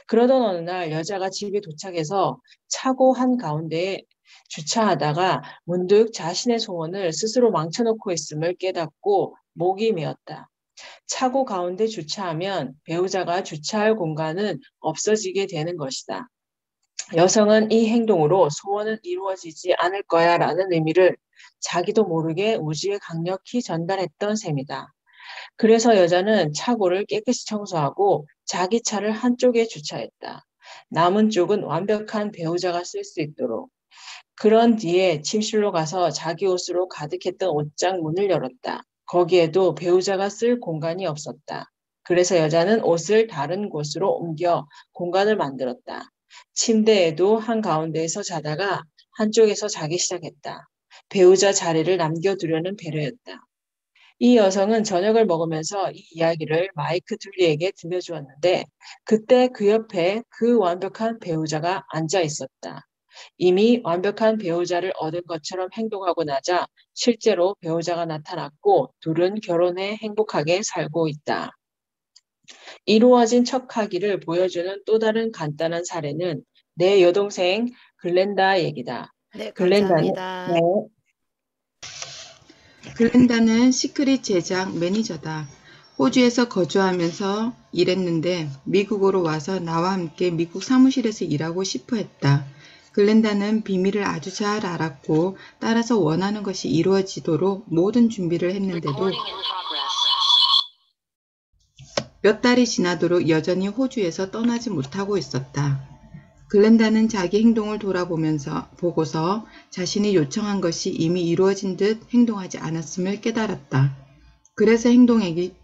그러던 어느 날 여자가 집에 도착해서 차고 한가운데에 주차하다가 문득 자신의 소원을 스스로 망쳐놓고 있음을 깨닫고 목이 메었다. 차고 가운데 주차하면 배우자가 주차할 공간은 없어지게 되는 것이다. 여성은 이 행동으로 소원은 이루어지지 않을 거야 라는 의미를 자기도 모르게 우주에 강력히 전달했던 셈이다. 그래서 여자는 차고를 깨끗이 청소하고 자기 차를 한쪽에 주차했다. 남은 쪽은 완벽한 배우자가 쓸 수 있도록. 그런 뒤에 침실로 가서 자기 옷으로 가득했던 옷장 문을 열었다. 거기에도 배우자가 쓸 공간이 없었다. 그래서 여자는 옷을 다른 곳으로 옮겨 공간을 만들었다. 침대에도 한가운데에서 자다가 한쪽에서 자기 시작했다. 배우자 자리를 남겨두려는 배려였다. 이 여성은 저녁을 먹으면서 이 이야기를 마이크 둘리에게 들려주었는데 그때 그 옆에 그 완벽한 배우자가 앉아 있었다. 이미 완벽한 배우자를 얻은 것처럼 행동하고 나자 실제로 배우자가 나타났고 둘은 결혼해 행복하게 살고 있다. 이루어진 척하기를 보여주는 또 다른 간단한 사례는 내 여동생 글렌다 얘기다. 네, 글렌다는 감사합니다. 네. 글렌다는 시크릿 제작 매니저다. 호주에서 거주하면서 일했는데 미국으로 와서 나와 함께 미국 사무실에서 일하고 싶어 했다. 글렌다는 비밀을 아주 잘 알았고 따라서 원하는 것이 이루어지도록 모든 준비를 했는데도 몇 달이 지나도록 여전히 호주에서 떠나지 못하고 있었다. 글렌다는 자기 행동을 보고서 자신이 요청한 것이 이미 이루어진 듯 행동하지 않았음을 깨달았다. 그래서 행동하기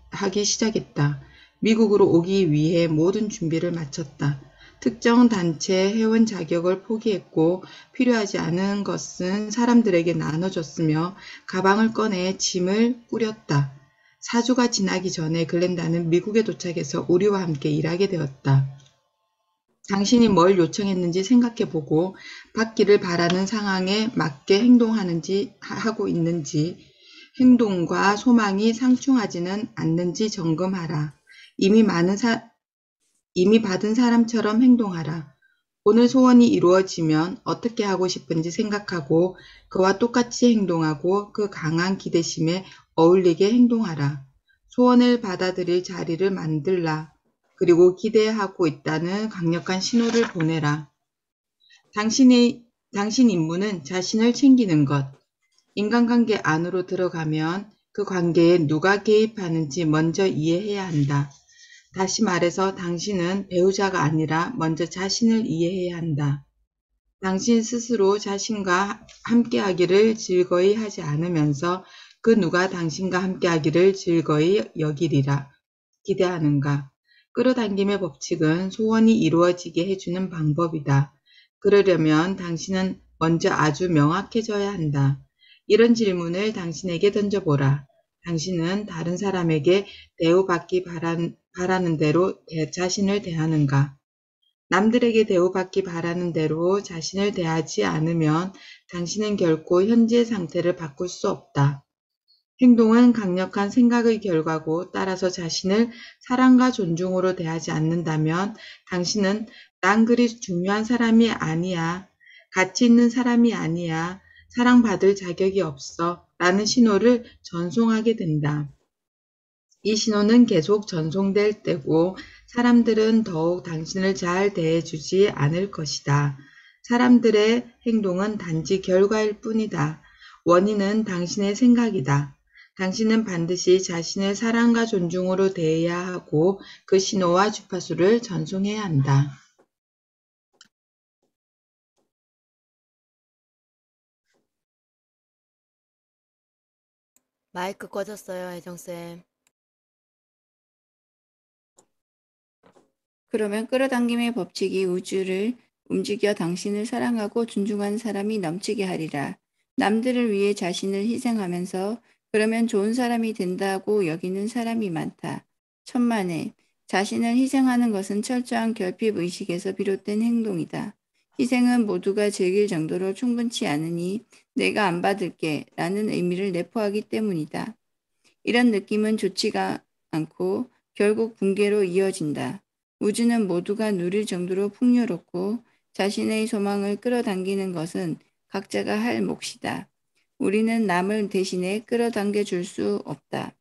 시작했다. 미국으로 오기 위해 모든 준비를 마쳤다. 특정 단체 회원 자격을 포기했고 필요하지 않은 것은 사람들에게 나눠줬으며 가방을 꺼내 짐을 꾸렸다. 4주가 지나기 전에 글렌다는 미국에 도착해서 우리와 함께 일하게 되었다. 당신이 뭘 요청했는지 생각해보고 받기를 바라는 상황에 맞게 하고 있는지, 행동과 소망이 상충하지는 않는지 점검하라. 이미 받은 사람처럼 행동하라. 오늘 소원이 이루어지면 어떻게 하고 싶은지 생각하고 그와 똑같이 행동하고 그 강한 기대심에 어울리게 행동하라. 소원을 받아들일 자리를 만들라. 그리고 기대하고 있다는 강력한 신호를 보내라. 당신 임무는 자신을 챙기는 것. 인간관계 안으로 들어가면 그 관계에 누가 개입하는지 먼저 이해해야 한다. 다시 말해서 당신은 배우자가 아니라 먼저 자신을 이해해야 한다. 당신 스스로 자신과 함께하기를 즐거이 하지 않으면서 그 누가 당신과 함께하기를 즐거이 여기리라 기대하는가. 끌어당김의 법칙은 소원이 이루어지게 해주는 방법이다. 그러려면 당신은 먼저 아주 명확해져야 한다. 이런 질문을 당신에게 던져보라. 당신은 다른 사람에게 대우받기 바라는 대로 자신을 대하는가? 남들에게 대우받기 바라는 대로 자신을 대하지 않으면 당신은 결코 현재 상태를 바꿀 수 없다. 행동은 강력한 생각의 결과고 따라서 자신을 사랑과 존중으로 대하지 않는다면 당신은 난 그리 중요한 사람이 아니야, 가치 있는 사람이 아니야, 사랑받을 자격이 없어 라는 신호를 전송하게 된다. 이 신호는 계속 전송될 때고 사람들은 더욱 당신을 잘 대해주지 않을 것이다. 사람들의 행동은 단지 결과일 뿐이다. 원인은 당신의 생각이다. 당신은 반드시 자신을 사랑과 존중으로 대해야 하고 그 신호와 주파수를 전송해야 한다. 마이크 꺼졌어요, 혜정쌤. 그러면 끌어당김의 법칙이 우주를 움직여 당신을 사랑하고 존중하는 사람이 넘치게 하리라. 남들을 위해 자신을 희생하면서 그러면 좋은 사람이 된다고 여기는 사람이 많다. 천만에 자신을 희생하는 것은 철저한 결핍 의식에서 비롯된 행동이다. 희생은 모두가 즐길 정도로 충분치 않으니 내가 안 받을게 라는 의미를 내포하기 때문이다. 이런 느낌은 좋지가 않고 결국 붕괴로 이어진다. 우주는 모두가 누릴 정도로 풍요롭고 자신의 소망을 끌어당기는 것은 각자가 할 몫이다. 우리는 남을 대신에 끌어당겨 줄 수 없다.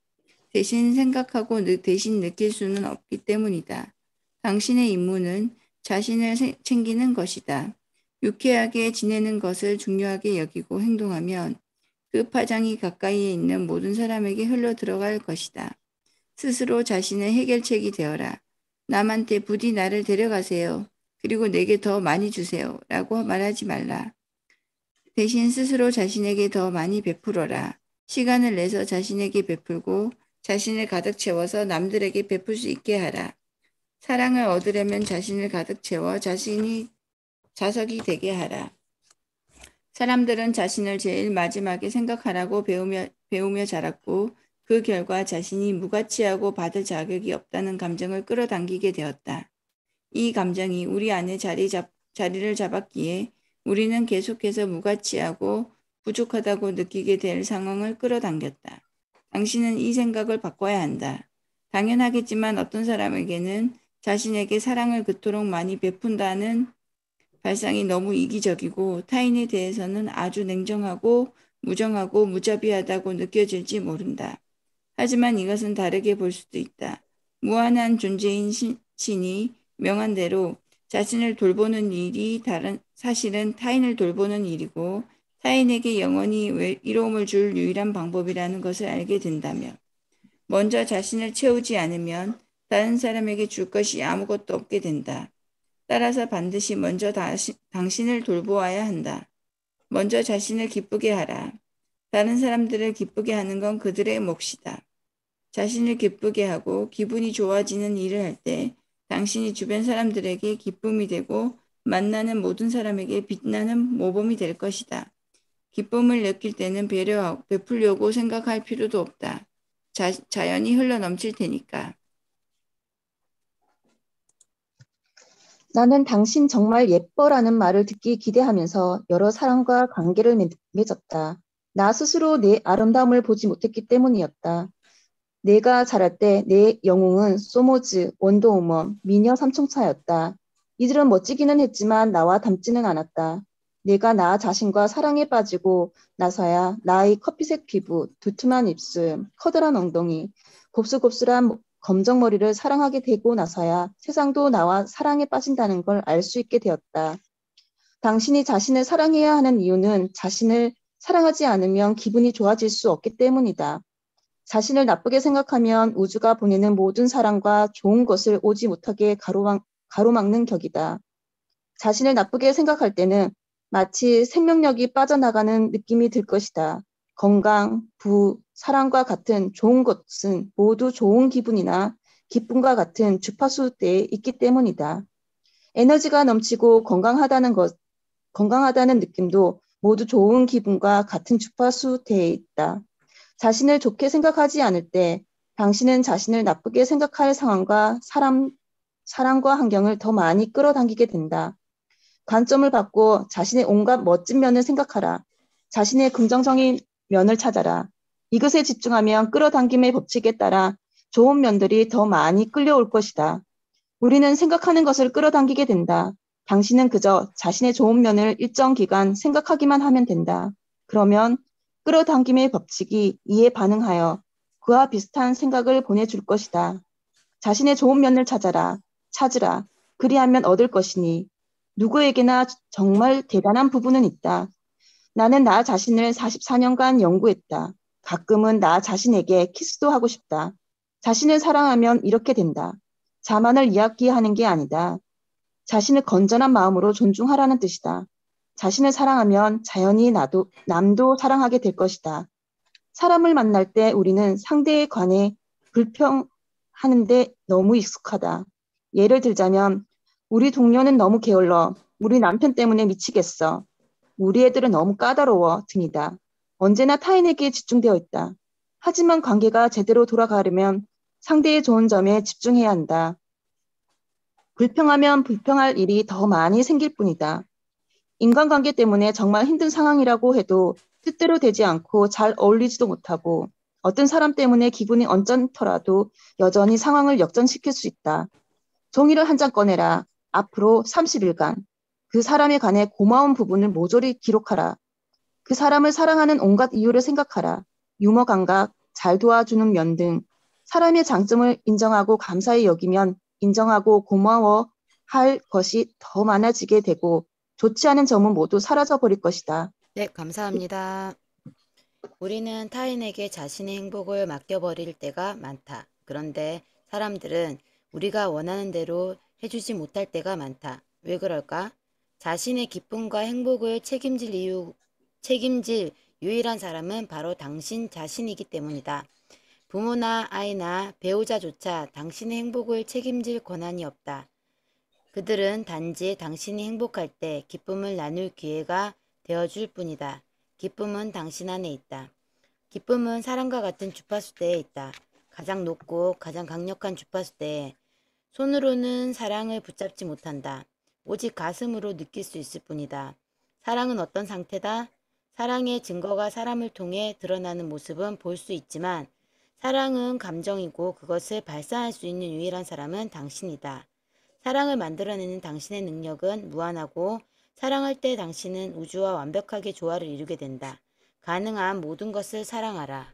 대신 생각하고 대신 느낄 수는 없기 때문이다. 당신의 임무는 자신을 챙기는 것이다. 유쾌하게 지내는 것을 중요하게 여기고 행동하면 그 파장이 가까이에 있는 모든 사람에게 흘러 들어갈 것이다. 스스로 자신의 해결책이 되어라. 남한테 부디 나를 데려가세요. 그리고 내게 더 많이 주세요. 라고 말하지 말라. 대신 스스로 자신에게 더 많이 베풀어라. 시간을 내서 자신에게 베풀고 자신을 가득 채워서 남들에게 베풀 수 있게 하라. 사랑을 얻으려면 자신을 가득 채워 자신이 자석이 되게 하라. 사람들은 자신을 제일 마지막에 생각하라고 배우며 자랐고 그 결과 자신이 무가치하고 받을 자격이 없다는 감정을 끌어당기게 되었다. 이 감정이 우리 안에 자리를 잡았기에 우리는 계속해서 무가치하고 부족하다고 느끼게 될 상황을 끌어당겼다. 당신은 이 생각을 바꿔야 한다. 당연하겠지만 어떤 사람에게는 자신에게 사랑을 그토록 많이 베푼다는 발상이 너무 이기적이고 타인에 대해서는 아주 냉정하고 무정하고 무자비하다고 느껴질지 모른다. 하지만 이것은 다르게 볼 수도 있다. 무한한 존재인 신이 명한 대로 자신을 돌보는 일이 사실은 타인을 돌보는 일이고 타인에게 영원히 이로움을 줄 유일한 방법이라는 것을 알게 된다면 먼저 자신을 채우지 않으면 다른 사람에게 줄 것이 아무것도 없게 된다. 따라서 반드시 먼저 당신을 돌보아야 한다. 먼저 자신을 기쁘게 하라. 다른 사람들을 기쁘게 하는 건 그들의 몫이다. 자신을 기쁘게 하고 기분이 좋아지는 일을 할 때 당신이 주변 사람들에게 기쁨이 되고 만나는 모든 사람에게 빛나는 모범이 될 것이다. 기쁨을 느낄 때는 베풀려고 생각할 필요도 없다. 자연히 흘러 넘칠 테니까. 나는 당신 정말 예뻐라는 말을 듣기 기대하면서 여러 사람과 관계를 맺었다. 나 스스로 내 아름다움을 보지 못했기 때문이었다. 내가 자랄 때 내 영웅은 소모즈, 원더우먼, 미녀 삼총사였다. 이들은 멋지기는 했지만 나와 닮지는 않았다. 내가 나 자신과 사랑에 빠지고 나서야 나의 커피색 피부, 두툼한 입술, 커다란 엉덩이, 곱슬곱슬한 검정머리를 사랑하게 되고 나서야 세상도 나와 사랑에 빠진다는 걸 알 수 있게 되었다. 당신이 자신을 사랑해야 하는 이유는 자신을 사랑하지 않으면 기분이 좋아질 수 없기 때문이다. 자신을 나쁘게 생각하면 우주가 보내는 모든 사랑과 좋은 것을 오지 못하게 가로막는 격이다. 자신을 나쁘게 생각할 때는 마치 생명력이 빠져나가는 느낌이 들 것이다. 건강, 부, 사랑과 같은 좋은 것은 모두 좋은 기분이나 기쁨과 같은 주파수대에 있기 때문이다. 에너지가 넘치고 건강하다는 느낌도 모두 좋은 기분과 같은 주파수대에 있다. 자신을 좋게 생각하지 않을 때 당신은 자신을 나쁘게 생각할 상황과 사람과 환경을 더 많이 끌어당기게 된다. 관점을 바꿔 자신의 온갖 멋진 면을 생각하라. 자신의 긍정적인 면을 찾아라. 이것에 집중하면 끌어당김의 법칙에 따라 좋은 면들이 더 많이 끌려올 것이다. 우리는 생각하는 것을 끌어당기게 된다. 당신은 그저 자신의 좋은 면을 일정 기간 생각하기만 하면 된다. 그러면 끌어당김의 법칙이 이에 반응하여 그와 비슷한 생각을 보내줄 것이다. 자신의 좋은 면을 찾으라. 그리하면 얻을 것이니 누구에게나 정말 대단한 부분은 있다. 나는 나 자신을 44년간 연구했다. 가끔은 나 자신에게 키스도 하고 싶다. 자신을 사랑하면 이렇게 된다. 자만을 이야기하는 게 아니다. 자신을 건전한 마음으로 존중하라는 뜻이다. 자신을 사랑하면 자연히 남도 사랑하게 될 것이다. 사람을 만날 때 우리는 상대에 관해 불평하는데 너무 익숙하다. 예를 들자면 우리 동료는 너무 게을러. 우리 남편 때문에 미치겠어. 우리 애들은 너무 까다로워 등이다. 언제나 타인에게 집중되어 있다. 하지만 관계가 제대로 돌아가려면 상대의 좋은 점에 집중해야 한다. 불평하면 불평할 일이 더 많이 생길 뿐이다. 인간관계 때문에 정말 힘든 상황이라고 해도 뜻대로 되지 않고 잘 어울리지도 못하고 어떤 사람 때문에 기분이 언짢더라도 여전히 상황을 역전시킬 수 있다. 종이를 한 장 꺼내라. 앞으로 30일간 그 사람에 관해 고마운 부분을 모조리 기록하라. 그 사람을 사랑하는 온갖 이유를 생각하라. 유머 감각, 잘 도와주는 면 등 사람의 장점을 인정하고 감사히 여기면 인정하고 고마워할 것이 더 많아지게 되고 좋지 않은 점은 모두 사라져 버릴 것이다. 네, 감사합니다. 우리는 타인에게 자신의 행복을 맡겨버릴 때가 많다. 그런데 사람들은 우리가 원하는 대로 해주지 못할 때가 많다. 왜 그럴까? 자신의 기쁨과 행복을 책임질 유일한 사람은 바로 당신 자신이기 때문이다. 부모나 아이나 배우자조차 당신의 행복을 책임질 권한이 없다. 그들은 단지 당신이 행복할 때 기쁨을 나눌 기회가 되어줄 뿐이다. 기쁨은 당신 안에 있다. 기쁨은 사랑과 같은 주파수대에 있다. 가장 높고 가장 강력한 주파수대에 손으로는 사랑을 붙잡지 못한다. 오직 가슴으로 느낄 수 있을 뿐이다. 사랑은 어떤 상태다? 사랑의 증거가 사람을 통해 드러나는 모습은 볼 수 있지만 사랑은 감정이고 그것을 발산할 수 있는 유일한 사람은 당신이다. 사랑을 만들어내는 당신의 능력은 무한하고 사랑할 때 당신은 우주와 완벽하게 조화를 이루게 된다. 가능한 모든 것을 사랑하라.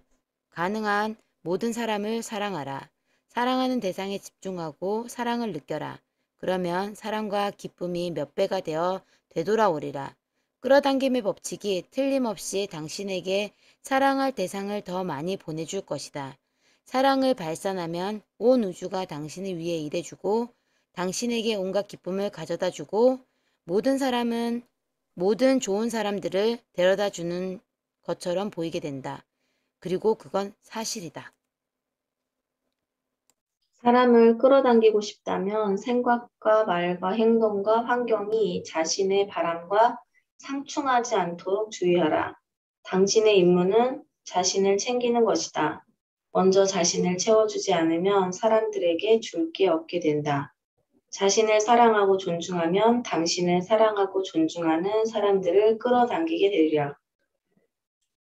가능한 모든 사람을 사랑하라. 사랑하는 대상에 집중하고 사랑을 느껴라. 그러면 사랑과 기쁨이 몇 배가 되어 되돌아오리라. 끌어당김의 법칙이 틀림없이 당신에게 사랑할 대상을 더 많이 보내줄 것이다. 사랑을 발산하면 온 우주가 당신을 위해 일해주고 당신에게 온갖 기쁨을 가져다주고 모든 좋은 사람들을 데려다주는 것처럼 보이게 된다. 그리고 그건 사실이다. 사람을 끌어당기고 싶다면 생각과 말과 행동과 환경이 자신의 바람과 상충하지 않도록 주의하라. 당신의 임무는 자신을 챙기는 것이다. 먼저 자신을 채워주지 않으면 사람들에게 줄 게 없게 된다. 자신을 사랑하고 존중하면 당신을 사랑하고 존중하는 사람들을 끌어당기게 되리라.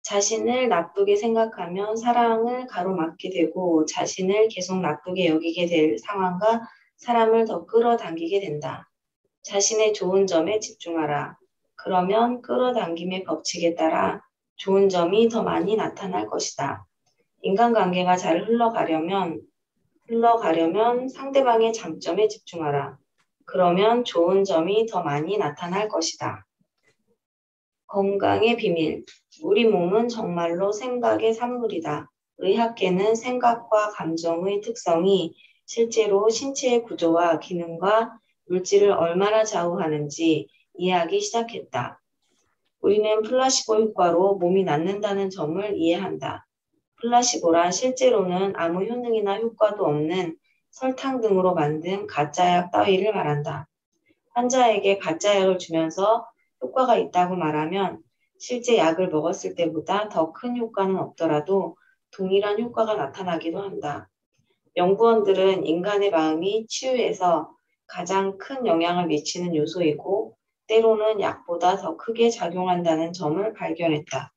자신을 나쁘게 생각하면 사랑을 가로막게 되고 자신을 계속 나쁘게 여기게 될 상황과 사람을 더 끌어당기게 된다. 자신의 좋은 점에 집중하라. 그러면 끌어당김의 법칙에 따라 좋은 점이 더 많이 나타날 것이다. 인간관계가 잘 흘러가려면 상대방의 장점에 집중하라. 그러면 좋은 점이 더 많이 나타날 것이다. 건강의 비밀. 우리 몸은 정말로 생각의 산물이다. 의학계는 생각과 감정의 특성이 실제로 신체의 구조와 기능과 물질을 얼마나 좌우하는지 이해하기 시작했다. 우리는 플라시보 효과로 몸이 낫는다는 점을 이해한다. 플라시보란 실제로는 아무 효능이나 효과도 없는 설탕 등으로 만든 가짜약 따위를 말한다. 환자에게 가짜약을 주면서 효과가 있다고 말하면 실제 약을 먹었을 때보다 더 큰 효과는 없더라도 동일한 효과가 나타나기도 한다. 연구원들은 인간의 마음이 치유에서 가장 큰 영향을 미치는 요소이고 때로는 약보다 더 크게 작용한다는 점을 발견했다.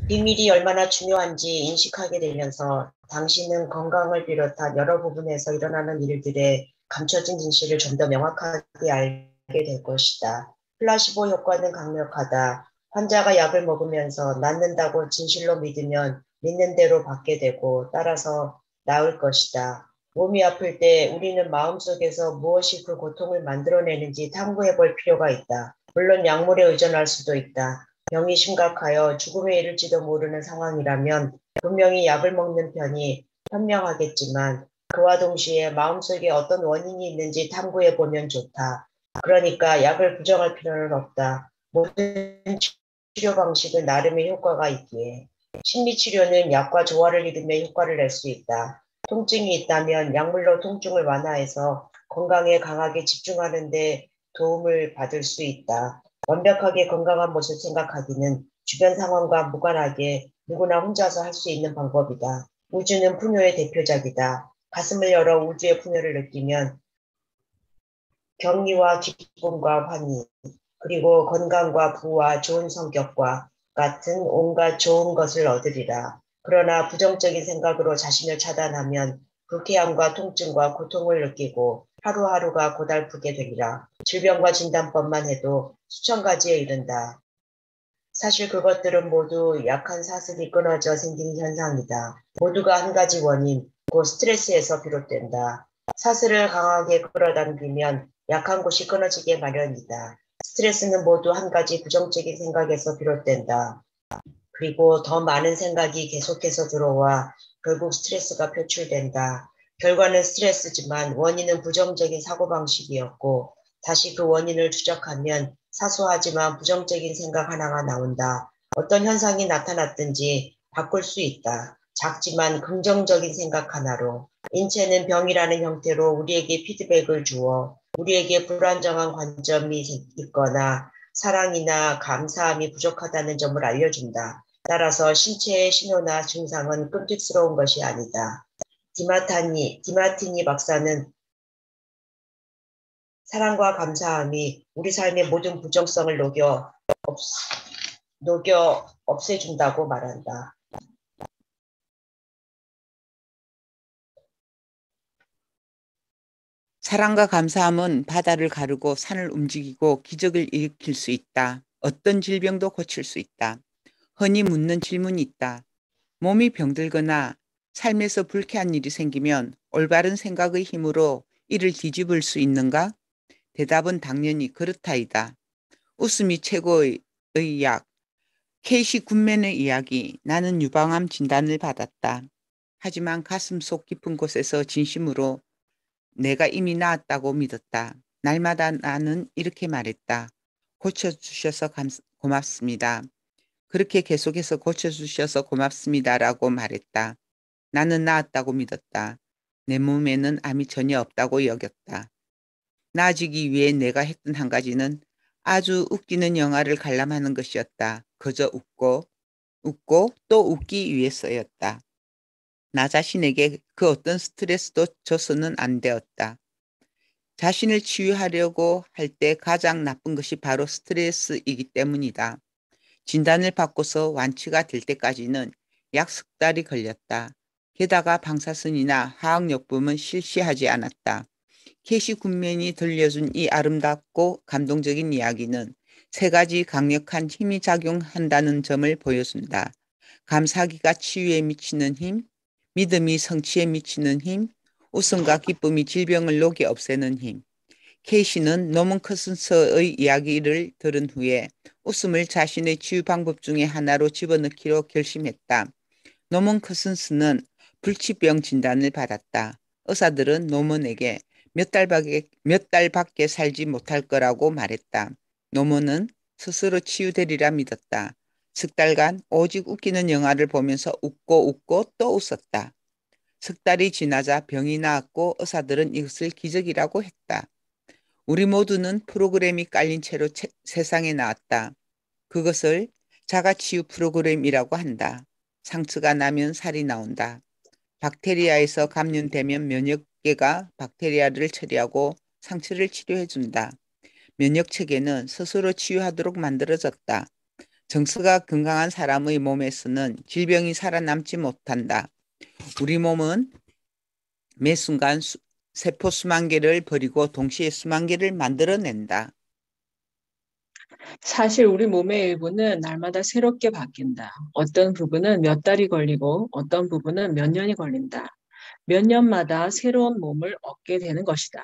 비밀이 얼마나 중요한지 인식하게 되면서 당신은 건강을 비롯한 여러 부분에서 일어나는 일들의 감춰진 진실을 좀 더 명확하게 알게 될 것이다. 플라시보 효과는 강력하다. 환자가 약을 먹으면서 낫는다고 진실로 믿으면 믿는 대로 받게 되고 따라서 나을 것이다. 몸이 아플 때 우리는 마음속에서 무엇이 그 고통을 만들어내는지 탐구해 볼 필요가 있다. 물론 약물에 의존할 수도 있다. 병이 심각하여 죽음에 이를지도 모르는 상황이라면 분명히 약을 먹는 편이 현명하겠지만 그와 동시에 마음속에 어떤 원인이 있는지 탐구해 보면 좋다. 그러니까 약을 부정할 필요는 없다. 모든 치료 방식은 나름의 효과가 있기에 심리치료는 약과 조화를 이루며 효과를 낼 수 있다. 통증이 있다면 약물로 통증을 완화해서 건강에 강하게 집중하는 데 도움을 받을 수 있다. 완벽하게 건강한 모습 생각하기는 주변 상황과 무관하게 누구나 혼자서 할 수 있는 방법이다. 우주는 풍요의 대표작이다. 가슴을 열어 우주의 풍요를 느끼면 격리와 기쁨과 환희, 그리고 건강과 부와 좋은 성격과 같은 온갖 좋은 것을 얻으리라. 그러나 부정적인 생각으로 자신을 차단하면 불쾌함과 통증과 고통을 느끼고 하루하루가 고달프게 되리라. 질병과 진단법만 해도 수천 가지에 이른다. 사실 그것들은 모두 약한 사슬이 끊어져 생긴 현상이다. 모두가 한 가지 원인, 곧 스트레스에서 비롯된다. 사슬을 강하게 끌어당기면 약한 곳이 끊어지게 마련이다. 스트레스는 모두 한 가지 부정적인 생각에서 비롯된다. 그리고 더 많은 생각이 계속해서 들어와 결국 스트레스가 표출된다. 결과는 스트레스지만 원인은 부정적인 사고방식이었고 다시 그 원인을 추적하면 사소하지만 부정적인 생각 하나가 나온다. 어떤 현상이 나타났든지 바꿀 수 있다. 작지만 긍정적인 생각 하나로. 인체는 병이라는 형태로 우리에게 피드백을 주어 우리에게 불안정한 관점이 있거나 사랑이나 감사함이 부족하다는 점을 알려준다. 따라서 신체의 신호나 증상은 끔찍스러운 것이 아니다. 디마티니 박사는 사랑과 감사함이 우리 삶의 모든 부정성을 녹여 없애준다고 말한다. 사랑과 감사함은 바다를 가르고 산을 움직이고 기적을 일으킬 수 있다. 어떤 질병도 고칠 수 있다. 흔히 묻는 질문이 있다. 몸이 병들거나 삶에서 불쾌한 일이 생기면 올바른 생각의 힘으로 이를 뒤집을 수 있는가? 대답은 당연히 그렇다이다. 웃음이 최고의 약. 케이시 굿맨의 이야기. 나는 유방암 진단을 받았다. 하지만 가슴 속 깊은 곳에서 진심으로 내가 이미 나았다고 믿었다. 날마다 나는 이렇게 말했다. 고쳐주셔서 고맙습니다. 그렇게 계속해서 고쳐주셔서 고맙습니다라고 말했다. 나는 나았다고 믿었다. 내 몸에는 암이 전혀 없다고 여겼다. 나아지기 위해 내가 했던 한 가지는 아주 웃기는 영화를 관람하는 것이었다. 그저 웃고 또 웃기 위해서였다. 나 자신에게 그 어떤 스트레스도 줘서는 안 되었다. 자신을 치유하려고 할 때 가장 나쁜 것이 바로 스트레스이기 때문이다. 진단을 받고서 완치가 될 때까지는 약 10달이 걸렸다. 게다가 방사선이나 화학요법은 실시하지 않았다. 캐시 굿맨이 들려준 이 아름답고 감동적인 이야기는 세 가지 강력한 힘이 작용한다는 점을 보여준다. 감사하기가 치유에 미치는 힘, 믿음이 성취에 미치는 힘, 웃음과 기쁨이 질병을 녹이 없애는 힘. 케이시는 노먼 커슨스의 이야기를 들은 후에 웃음을 자신의 치유 방법 중에 하나로 집어넣기로 결심했다. 노먼 커슨스는 불치병 진단을 받았다. 의사들은 노먼에게 몇 달밖에 살지 못할 거라고 말했다. 노먼은 스스로 치유되리라 믿었다. 10달간 오직 웃기는 영화를 보면서 웃고 또 웃었다. 10달이 지나자 병이 나았고 의사들은 이것을 기적이라고 했다. 우리 모두는 프로그램이 깔린 채로 세상에 나왔다. 그것을 자가치유 프로그램이라고 한다. 상처가 나면 살이 나온다. 박테리아에서 감염되면 면역계가 박테리아를 처리하고 상처를 치료해준다. 면역체계는 스스로 치유하도록 만들어졌다. 정서가 건강한 사람의 몸에서는 질병이 살아남지 못한다. 우리 몸은 매 순간 세포 수만 개를 버리고 동시에 수만 개를 만들어낸다. 사실 우리 몸의 일부는 날마다 새롭게 바뀐다. 어떤 부분은 몇 달이 걸리고 어떤 부분은 몇 년이 걸린다. 몇 년마다 새로운 몸을 얻게 되는 것이다.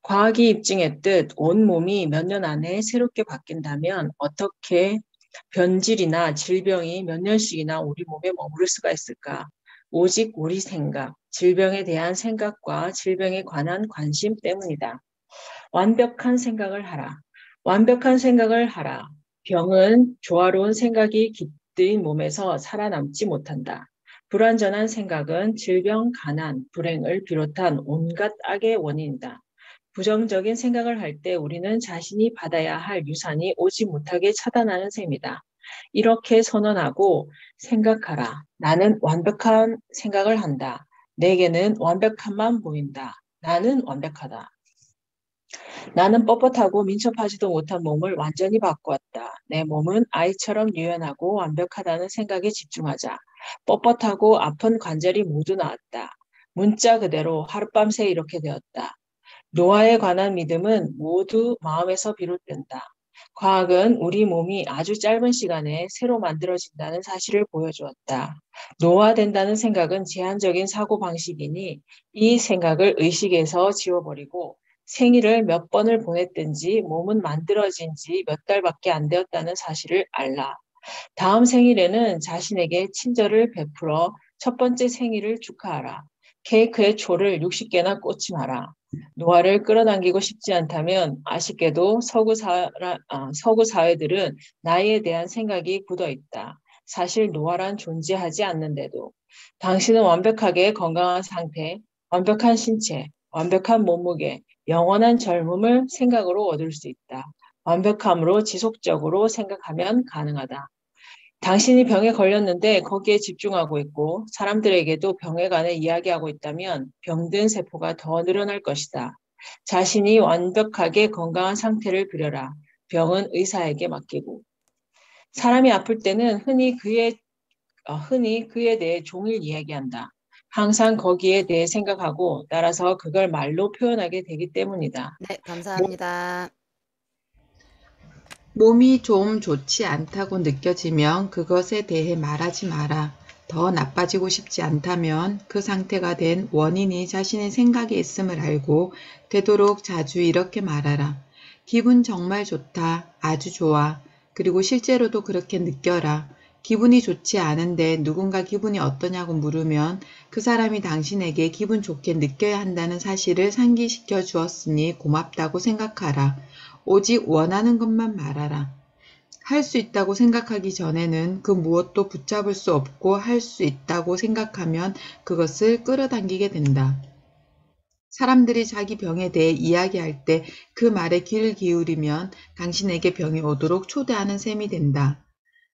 과학이 입증했듯 온 몸이 몇 년 안에 새롭게 바뀐다면 어떻게 변질이나 질병이 몇 년씩이나 우리 몸에 머무를 수가 있을까? 오직 우리 생각, 질병에 대한 생각과 질병에 관한 관심 때문이다. 완벽한 생각을 하라. 완벽한 생각을 하라. 병은 조화로운 생각이 깃든 몸에서 살아남지 못한다. 불완전한 생각은 질병, 가난, 불행을 비롯한 온갖 악의 원인이다. 부정적인 생각을 할 때 우리는 자신이 받아야 할 유산이 오지 못하게 차단하는 셈이다. 이렇게 선언하고 생각하라. 나는 완벽한 생각을 한다. 내게는 완벽함만 보인다. 나는 완벽하다. 나는 뻣뻣하고 민첩하지도 못한 몸을 완전히 바꾸었다. 내 몸은 아이처럼 유연하고 완벽하다는 생각에 집중하자. 뻣뻣하고 아픈 관절이 모두 나았다. 문자 그대로 하룻밤새 이렇게 되었다. 노화에 관한 믿음은 모두 마음에서 비롯된다. 과학은 우리 몸이 아주 짧은 시간에 새로 만들어진다는 사실을 보여주었다. 노화된다는 생각은 제한적인 사고방식이니 이 생각을 의식에서 지워버리고 생일을 몇 번을 보냈든지 몸은 만들어진 지 몇 달밖에 안 되었다는 사실을 알라. 다음 생일에는 자신에게 친절을 베풀어 첫 번째 생일을 축하하라. 케이크에 초를 60개나 꽂지 마라. 노화를 끌어당기고 싶지 않다면 아쉽게도 서구 사회들은 나이에 대한 생각이 굳어 있다. 사실 노화란 존재하지 않는데도 당신은 완벽하게 건강한 상태, 완벽한 신체, 완벽한 몸무게, 영원한 젊음을 생각으로 얻을 수 있다. 완벽함으로 지속적으로 생각하면 가능하다. 당신이 병에 걸렸는데 거기에 집중하고 있고 사람들에게도 병에 관해 이야기하고 있다면 병든 세포가 더 늘어날 것이다. 자신이 완벽하게 건강한 상태를 그려라. 병은 의사에게 맡기고. 사람이 아플 때는 흔히 그에 대해 종일 이야기한다. 항상 거기에 대해 생각하고 따라서 그걸 말로 표현하게 되기 때문이다. 네, 감사합니다. 몸이 좀 좋지 않다고 느껴지면 그것에 대해 말하지 마라. 더 나빠지고 싶지 않다면 그 상태가 된 원인이 자신의 생각에 있음을 알고 되도록 자주 이렇게 말하라. 기분 정말 좋다. 아주 좋아. 그리고 실제로도 그렇게 느껴라. 기분이 좋지 않은데 누군가 기분이 어떠냐고 물으면 그 사람이 당신에게 기분 좋게 느껴야 한다는 사실을 상기시켜 주었으니 고맙다고 생각하라. 오직 원하는 것만 말하라. 할 수 있다고 생각하기 전에는 그 무엇도 붙잡을 수 없고 할 수 있다고 생각하면 그것을 끌어당기게 된다. 사람들이 자기 병에 대해 이야기할 때 그 말에 귀를 기울이면 당신에게 병이 오도록 초대하는 셈이 된다.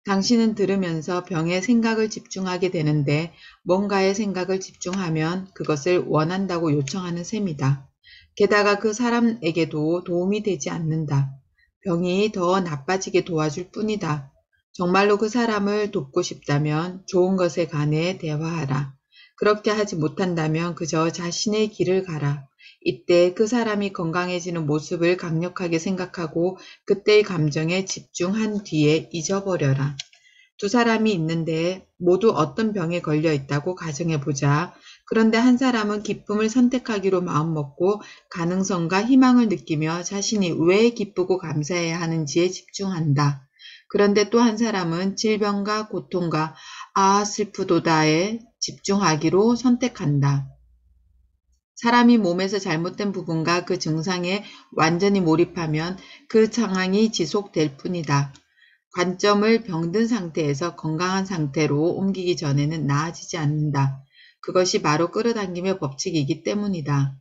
당신은 들으면서 병에 생각을 집중하게 되는데 뭔가의 생각을 집중하면 그것을 원한다고 요청하는 셈이다. 게다가 그 사람에게도 도움이 되지 않는다. 병이 더 나빠지게 도와줄 뿐이다. 정말로 그 사람을 돕고 싶다면 좋은 것에 관해 대화하라. 그렇게 하지 못한다면 그저 자신의 길을 가라. 이때 그 사람이 건강해지는 모습을 강력하게 생각하고 그때의 감정에 집중한 뒤에 잊어버려라. 두 사람이 있는데 모두 어떤 병에 걸려 있다고 가정해보자. 그런데 한 사람은 기쁨을 선택하기로 마음먹고 가능성과 희망을 느끼며 자신이 왜 기쁘고 감사해야 하는지에 집중한다. 그런데 또 한 사람은 질병과 고통과 슬프도다에 집중하기로 선택한다. 사람이 몸에서 잘못된 부분과 그 증상에 완전히 몰입하면 그 상황이 지속될 뿐이다. 관점을 병든 상태에서 건강한 상태로 옮기기 전에는 나아지지 않는다. 그것이 바로 끌어당김의 법칙이기 때문이다.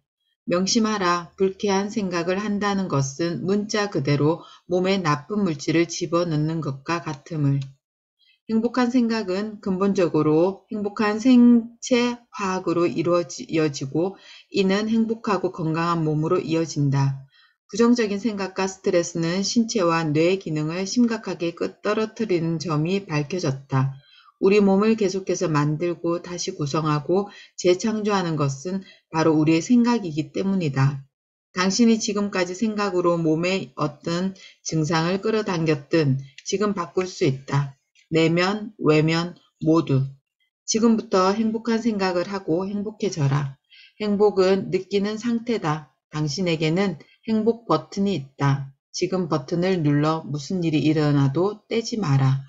명심하라. 불쾌한 생각을 한다는 것은 문자 그대로 몸에 나쁜 물질을 집어넣는 것과 같음을. 행복한 생각은 근본적으로 행복한 생체 화학으로 이어지고 이는 행복하고 건강한 몸으로 이어진다. 부정적인 생각과 스트레스는 신체와 뇌의 기능을 심각하게 떨어뜨리는 점이 밝혀졌다. 우리 몸을 계속해서 만들고 다시 구성하고 재창조하는 것은 바로 우리의 생각이기 때문이다. 당신이 지금까지 생각으로 몸에 어떤 증상을 끌어당겼든 지금 바꿀 수 있다. 내면, 외면 모두. 지금부터 행복한 생각을 하고 행복해져라. 행복은 느끼는 상태다. 당신에게는 행복 버튼이 있다. 지금 버튼을 눌러 무슨 일이 일어나도 떼지 마라.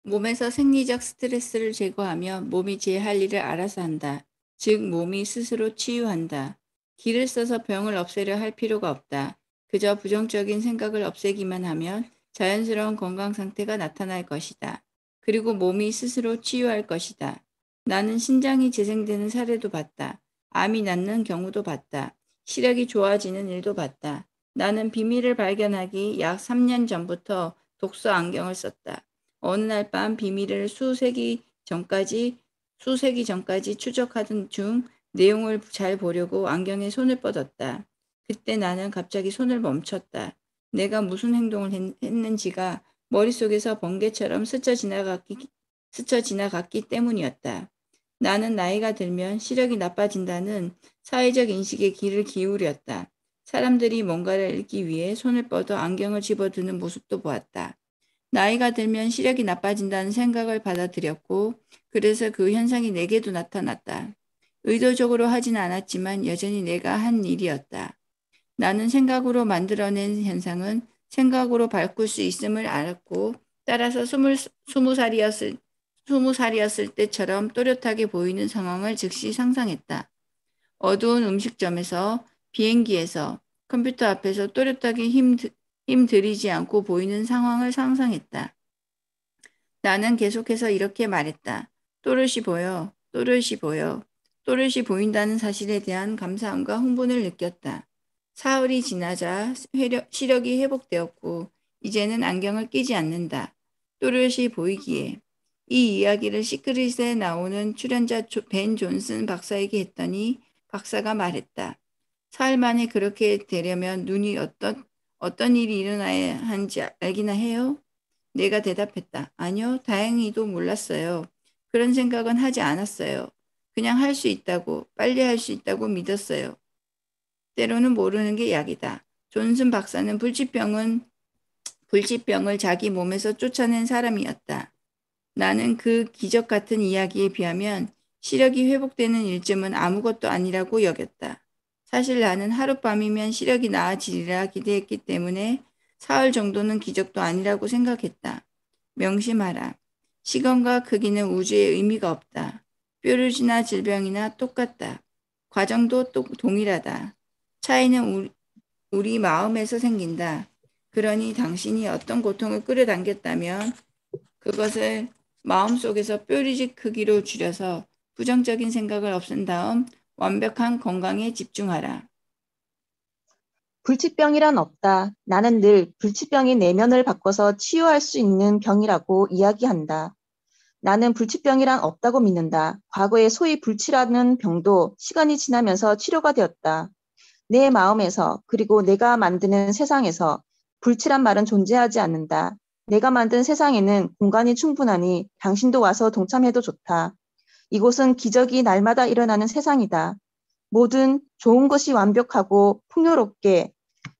몸에서 생리적 스트레스를 제거하며 몸이 제 할 일을 알아서 한다. 즉 몸이 스스로 치유한다. 기를 써서 병을 없애려 할 필요가 없다. 그저 부정적인 생각을 없애기만 하면 자연스러운 건강 상태가 나타날 것이다. 그리고 몸이 스스로 치유할 것이다. 나는 신장이 재생되는 사례도 봤다. 암이 낫는 경우도 봤다. 시력이 좋아지는 일도 봤다. 나는 비밀을 발견하기 약 3년 전부터 독서 안경을 썼다. 어느 날 밤 비밀을 수세기 전까지 추적하던 중 내용을 잘 보려고 안경에 손을 뻗었다. 그때 나는 갑자기 손을 멈췄다. 내가 무슨 행동을 했는지가 머릿속에서 번개처럼 스쳐 지나갔기 때문이었다. 나는 나이가 들면 시력이 나빠진다는 사회적 인식에 귀를 기울였다. 사람들이 뭔가를 읽기 위해 손을 뻗어 안경을 집어드는 모습도 보았다. 나이가 들면 시력이 나빠진다는 생각을 받아들였고, 그래서 그 현상이 내게도 나타났다. 의도적으로 하진 않았지만 여전히 내가 한 일이었다. 나는 생각으로 만들어낸 현상은 생각으로 바꿀 수 있음을 알았고, 따라서 20살이었을 때처럼 또렷하게 보이는 상황을 즉시 상상했다. 어두운 음식점에서, 비행기에서, 컴퓨터 앞에서 또렷하게 힘들이지 않고 보이는 상황을 상상했다. 나는 계속해서 이렇게 말했다. 또렷이 보여, 또렷이 보여. 또렷이 보인다는 사실에 대한 감사함과 흥분을 느꼈다. 사흘이 지나자 시력이 회복되었고 이제는 안경을 끼지 않는다. 또렷이 보이기에. 이 이야기를 시크릿에 나오는 출연자 벤 존슨 박사에게 했더니 박사가 말했다. 사흘 만에 그렇게 되려면 눈이 어떤 일이 일어나야 하는지 알기나 해요? 내가 대답했다. 아니요, 다행히도 몰랐어요. 그런 생각은 하지 않았어요. 그냥 할 수 있다고, 빨리 할 수 있다고 믿었어요. 때로는 모르는 게 약이다. 존슨 박사는 불치병을 자기 몸에서 쫓아낸 사람이었다. 나는 그 기적 같은 이야기에 비하면 시력이 회복되는 일쯤은 아무것도 아니라고 여겼다. 사실 나는 하룻밤이면 시력이 나아지리라 기대했기 때문에 사흘 정도는 기적도 아니라고 생각했다. 명심하라. 시간과 크기는 우주에 의미가 없다. 뾰루지나 질병이나 똑같다. 과정도 동일하다. 차이는 우리 마음에서 생긴다. 그러니 당신이 어떤 고통을 끌어당겼다면 그것을 마음속에서 뾰루지 크기로 줄여서 부정적인 생각을 없앤 다음 완벽한 건강에 집중하라. 불치병이란 없다. 나는 늘 불치병이 내면을 바꿔서 치유할 수 있는 병이라고 이야기한다. 나는 불치병이란 없다고 믿는다. 과거에 소위 불치라는 병도 시간이 지나면서 치료가 되었다. 내 마음에서 그리고 내가 만드는 세상에서 불치란 말은 존재하지 않는다. 내가 만든 세상에는 공간이 충분하니 당신도 와서 동참해도 좋다. 이곳은 기적이 날마다 일어나는 세상이다. 모든 좋은 것이 완벽하고 풍요롭게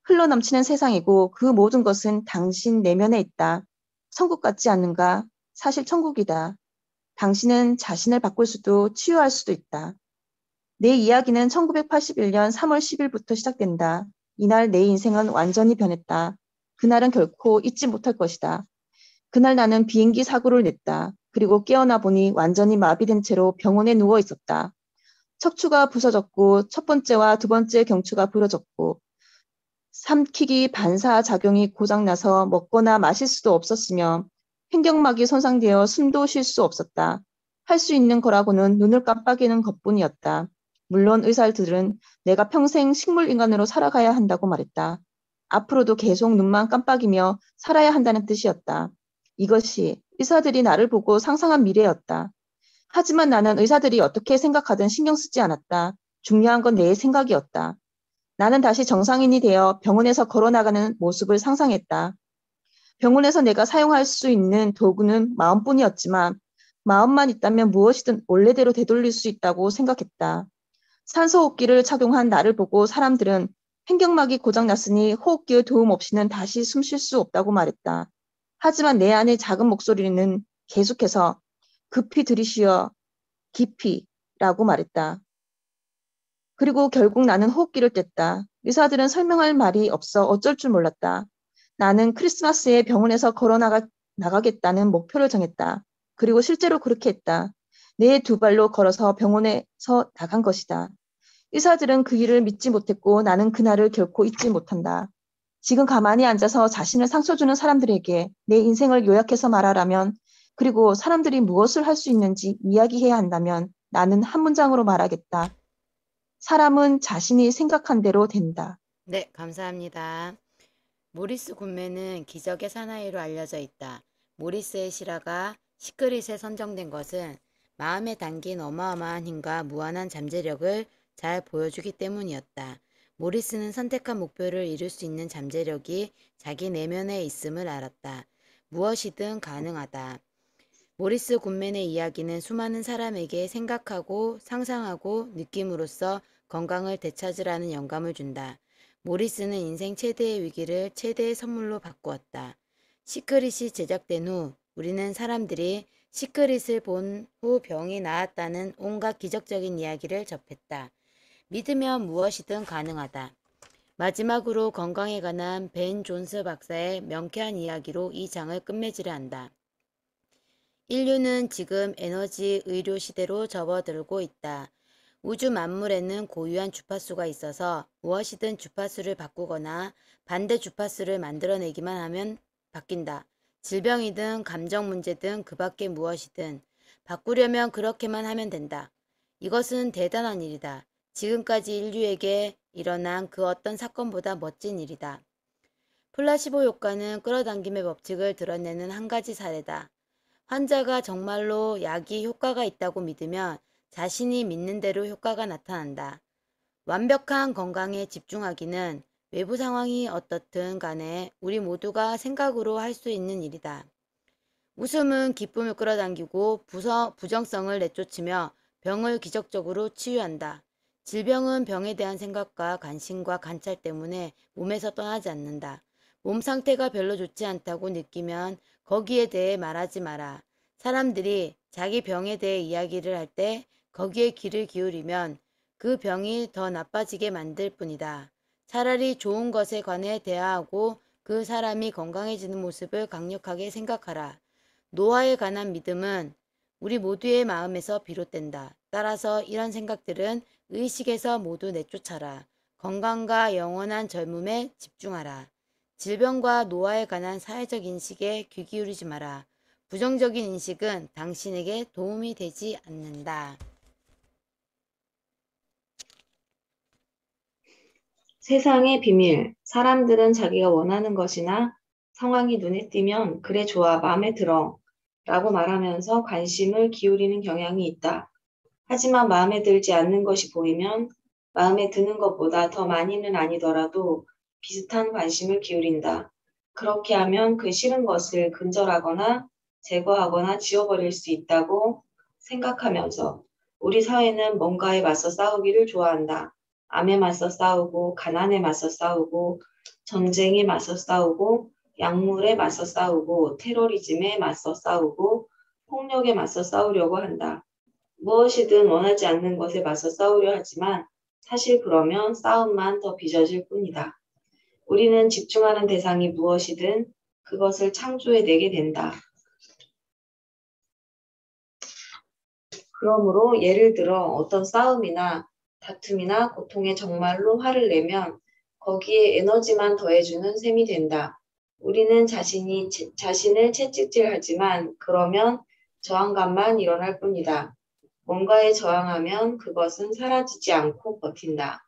흘러넘치는 세상이고 그 모든 것은 당신 내면에 있다. 천국 같지 않는가? 사실 천국이다. 당신은 자신을 바꿀 수도 치유할 수도 있다. 내 이야기는 1981년 3월 10일부터 시작된다. 이날 내 인생은 완전히 변했다. 그날은 결코 잊지 못할 것이다. 그날 나는 비행기 사고를 냈다. 그리고 깨어나 보니 완전히 마비된 채로 병원에 누워 있었다. 척추가 부서졌고 첫 번째와 두 번째 경추가 부러졌고 삼키기 반사작용이 고장나서 먹거나 마실 수도 없었으며 횡격막이 손상되어 숨도 쉴 수 없었다. 할 수 있는 거라고는 눈을 깜빡이는 것뿐이었다. 물론 의사들은 내가 평생 식물인간으로 살아가야 한다고 말했다. 앞으로도 계속 눈만 깜빡이며 살아야 한다는 뜻이었다. 이것이 의사들이 나를 보고 상상한 미래였다. 하지만 나는 의사들이 어떻게 생각하든 신경 쓰지 않았다. 중요한 건 내 생각이었다. 나는 다시 정상인이 되어 병원에서 걸어나가는 모습을 상상했다. 병원에서 내가 사용할 수 있는 도구는 마음뿐이었지만 마음만 있다면 무엇이든 원래대로 되돌릴 수 있다고 생각했다. 산소호흡기를 착용한 나를 보고 사람들은 횡격막이 고장났으니 호흡기의 도움 없이는 다시 숨 쉴 수 없다고 말했다. 하지만 내 안의 작은 목소리는 계속해서 급히 들이쉬어 깊이라고 말했다. 그리고 결국 나는 호흡기를 뗐다. 의사들은 설명할 말이 없어 어쩔 줄 몰랐다. 나는 크리스마스에 병원에서 나가겠다는 목표를 정했다. 그리고 실제로 그렇게 했다. 내 두 발로 걸어서 병원에서 나간 것이다. 의사들은 그 일을 믿지 못했고 나는 그날을 결코 잊지 못한다. 지금 가만히 앉아서 자신을 상처 주는 사람들에게 내 인생을 요약해서 말하라면, 그리고 사람들이 무엇을 할 수 있는지 이야기해야 한다면 나는 한 문장으로 말하겠다. 사람은 자신이 생각한 대로 된다. 네, 감사합니다. 모리스 굿맨은 기적의 사나이로 알려져 있다. 모리스의 실화가 시크릿에 선정된 것은 마음에 담긴 어마어마한 힘과 무한한 잠재력을 잘 보여주기 때문이었다. 모리스는 선택한 목표를 이룰 수 있는 잠재력이 자기 내면에 있음을 알았다. 무엇이든 가능하다. 모리스 굿맨의 이야기는 수많은 사람에게 생각하고 상상하고 느낌으로써 건강을 되찾으라는 영감을 준다. 모리스는 인생 최대의 위기를 최대의 선물로 바꾸었다. 시크릿이 제작된 후 우리는 사람들이 시크릿을 본 후 병이 나았다는 온갖 기적적인 이야기를 접했다. 믿으면 무엇이든 가능하다. 마지막으로 건강에 관한 벤 존스 박사의 명쾌한 이야기로 이 장을 끝맺으려 한다. 인류는 지금 에너지 의료 시대로 접어들고 있다. 우주 만물에는 고유한 주파수가 있어서 무엇이든 주파수를 바꾸거나 반대 주파수를 만들어내기만 하면 바뀐다. 질병이든 감정 문제든 그 밖에 무엇이든 바꾸려면 그렇게만 하면 된다. 이것은 대단한 일이다. 지금까지 인류에게 일어난 그 어떤 사건보다 멋진 일이다. 플라시보 효과는 끌어당김의 법칙을 드러내는 한 가지 사례다. 환자가 정말로 약이 효과가 있다고 믿으면 자신이 믿는 대로 효과가 나타난다. 완벽한 건강에 집중하기는 외부 상황이 어떻든 간에 우리 모두가 생각으로 할 수 있는 일이다. 웃음은 기쁨을 끌어당기고 부정성을 내쫓으며 병을 기적적으로 치유한다. 질병은 병에 대한 생각과 관심과 관찰 때문에 몸에서 떠나지 않는다. 몸 상태가 별로 좋지 않다고 느끼면 거기에 대해 말하지 마라. 사람들이 자기 병에 대해 이야기를 할 때 거기에 귀를 기울이면 그 병이 더 나빠지게 만들 뿐이다. 차라리 좋은 것에 관해 대화하고 그 사람이 건강해지는 모습을 강력하게 생각하라. 노화에 관한 믿음은 우리 모두의 마음에서 비롯된다. 따라서 이런 생각들은 의식에서 모두 내쫓아라. 건강과 영원한 젊음에 집중하라. 질병과 노화에 관한 사회적 인식에 귀 기울이지 마라. 부정적인 인식은 당신에게 도움이 되지 않는다. 세상의 비밀. 사람들은 자기가 원하는 것이나 상황이 눈에 띄면 그래 좋아, 마음에 들어 라고 말하면서 관심을 기울이는 경향이 있다. 하지만 마음에 들지 않는 것이 보이면 마음에 드는 것보다 더 많이는 아니더라도 비슷한 관심을 기울인다. 그렇게 하면 그 싫은 것을 근절하거나 제거하거나 지워버릴 수 있다고 생각하면서 우리 사회는 뭔가에 맞서 싸우기를 좋아한다. 암에 맞서 싸우고, 가난에 맞서 싸우고, 전쟁에 맞서 싸우고, 약물에 맞서 싸우고, 테러리즘에 맞서 싸우고, 폭력에 맞서 싸우려고 한다. 무엇이든 원하지 않는 것에 맞서 싸우려 하지만 사실 그러면 싸움만 더 빚어질 뿐이다. 우리는 집중하는 대상이 무엇이든 그것을 창조해내게 된다. 그러므로 예를 들어 어떤 싸움이나 다툼이나 고통에 정말로 화를 내면 거기에 에너지만 더해주는 셈이 된다. 우리는 자신을 채찍질하지만 그러면 저항감만 일어날 뿐이다. 뭔가에 저항하면 그것은 사라지지 않고 버틴다.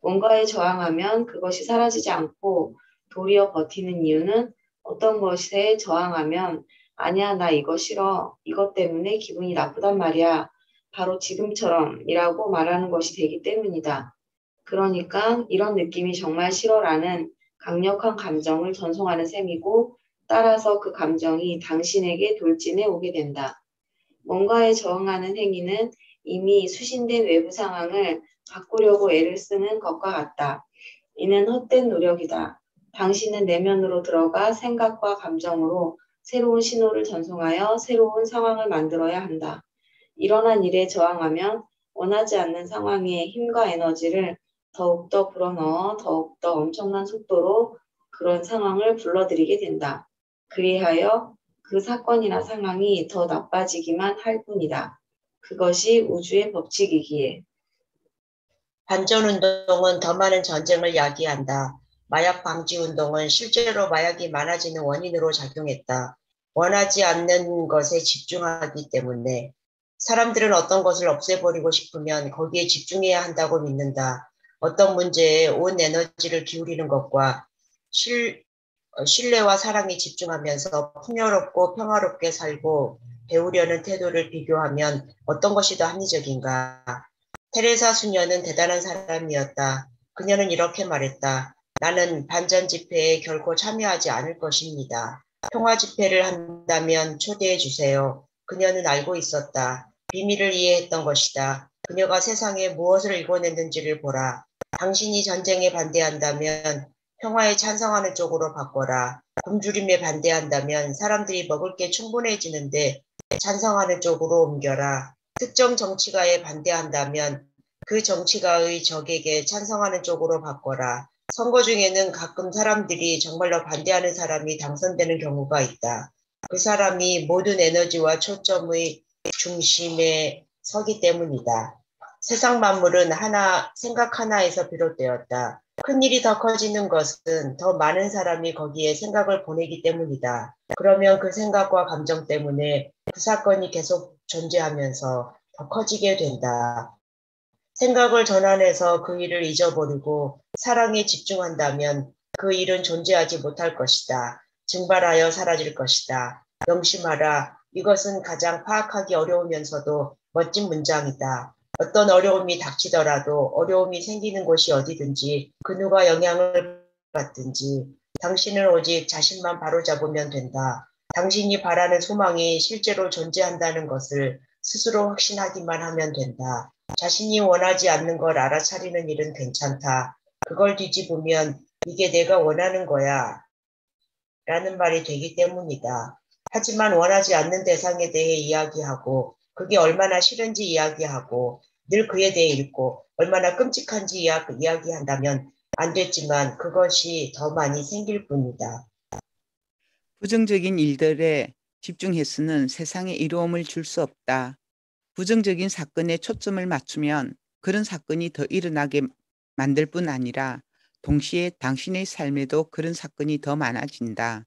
뭔가에 저항하면 그것이 사라지지 않고 도리어 버티는 이유는 어떤 것에 저항하면 아니야, 나 이거 싫어. 이것 때문에 기분이 나쁘단 말이야. 바로 지금처럼 이라고 말하는 것이 되기 때문이다. 그러니까 이런 느낌이 정말 싫어라는 강력한 감정을 전송하는 셈이고 따라서 그 감정이 당신에게 돌진해 오게 된다. 뭔가에 저항하는 행위는 이미 수신된 외부 상황을 바꾸려고 애를 쓰는 것과 같다. 이는 헛된 노력이다. 당신은 내면으로 들어가 생각과 감정으로 새로운 신호를 전송하여 새로운 상황을 만들어야 한다. 일어난 일에 저항하면 원하지 않는 상황에 힘과 에너지를 더욱더 불어넣어 더욱더 엄청난 속도로 그런 상황을 불러들이게 된다. 그리하여 그 사건이나 상황이 더 나빠지기만 할 뿐이다. 그것이 우주의 법칙이기에. 반전운동은 더 많은 전쟁을 야기한다. 마약 방지 운동은 실제로 마약이 많아지는 원인으로 작용했다. 원하지 않는 것에 집중하기 때문에 사람들은 어떤 것을 없애버리고 싶으면 거기에 집중해야 한다고 믿는다. 어떤 문제에 온 에너지를 기울이는 것과 신뢰와 사랑에 집중하면서 풍요롭고 평화롭게 살고 배우려는 태도를 비교하면 어떤 것이 더 합리적인가? 테레사 수녀는 대단한 사람이었다. 그녀는 이렇게 말했다. 나는 반전 집회에 결코 참여하지 않을 것입니다. 평화 집회를 한다면 초대해 주세요. 그녀는 알고 있었다. 비밀을 이해했던 것이다. 그녀가 세상에 무엇을 일궈냈는지를 보라. 당신이 전쟁에 반대한다면 평화에 찬성하는 쪽으로 바꿔라. 굶주림에 반대한다면 사람들이 먹을 게 충분해지는데 찬성하는 쪽으로 옮겨라. 특정 정치가에 반대한다면 그 정치가의 적에게 찬성하는 쪽으로 바꿔라. 선거 중에는 가끔 사람들이 정말로 반대하는 사람이 당선되는 경우가 있다. 그 사람이 모든 에너지와 초점의 중심에 서기 때문이다. 세상 만물은 생각 하나에서 비롯되었다. 큰일이 더 커지는 것은 더 많은 사람이 거기에 생각을 보내기 때문이다. 그러면 그 생각과 감정 때문에 그 사건이 계속 존재하면서 더 커지게 된다. 생각을 전환해서 그 일을 잊어버리고 사랑에 집중한다면 그 일은 존재하지 못할 것이다. 증발하여 사라질 것이다. 명심하라. 이것은 가장 파악하기 어려우면서도 멋진 문장이다. 어떤 어려움이 닥치더라도 어려움이 생기는 곳이 어디든지 그 누가 영향을 받든지 당신은 오직 자신만 바로잡으면 된다. 당신이 바라는 소망이 실제로 존재한다는 것을 스스로 확신하기만 하면 된다. 자신이 원하지 않는 걸 알아차리는 일은 괜찮다. 그걸 뒤집으면 이게 내가 원하는 거야 라는 말이 되기 때문이다. 하지만 원하지 않는 대상에 대해 이야기하고 그게 얼마나 싫은지 이야기하고 늘 그에 대해 읽고 얼마나 끔찍한지 이야기한다면 안 됐지만 그것이 더 많이 생길 뿐이다. 부정적인 일들에 집중해서는 세상에 이로움을 줄 수 없다. 부정적인 사건에 초점을 맞추면 그런 사건이 더 일어나게 만들 뿐 아니라 동시에 당신의 삶에도 그런 사건이 더 많아진다.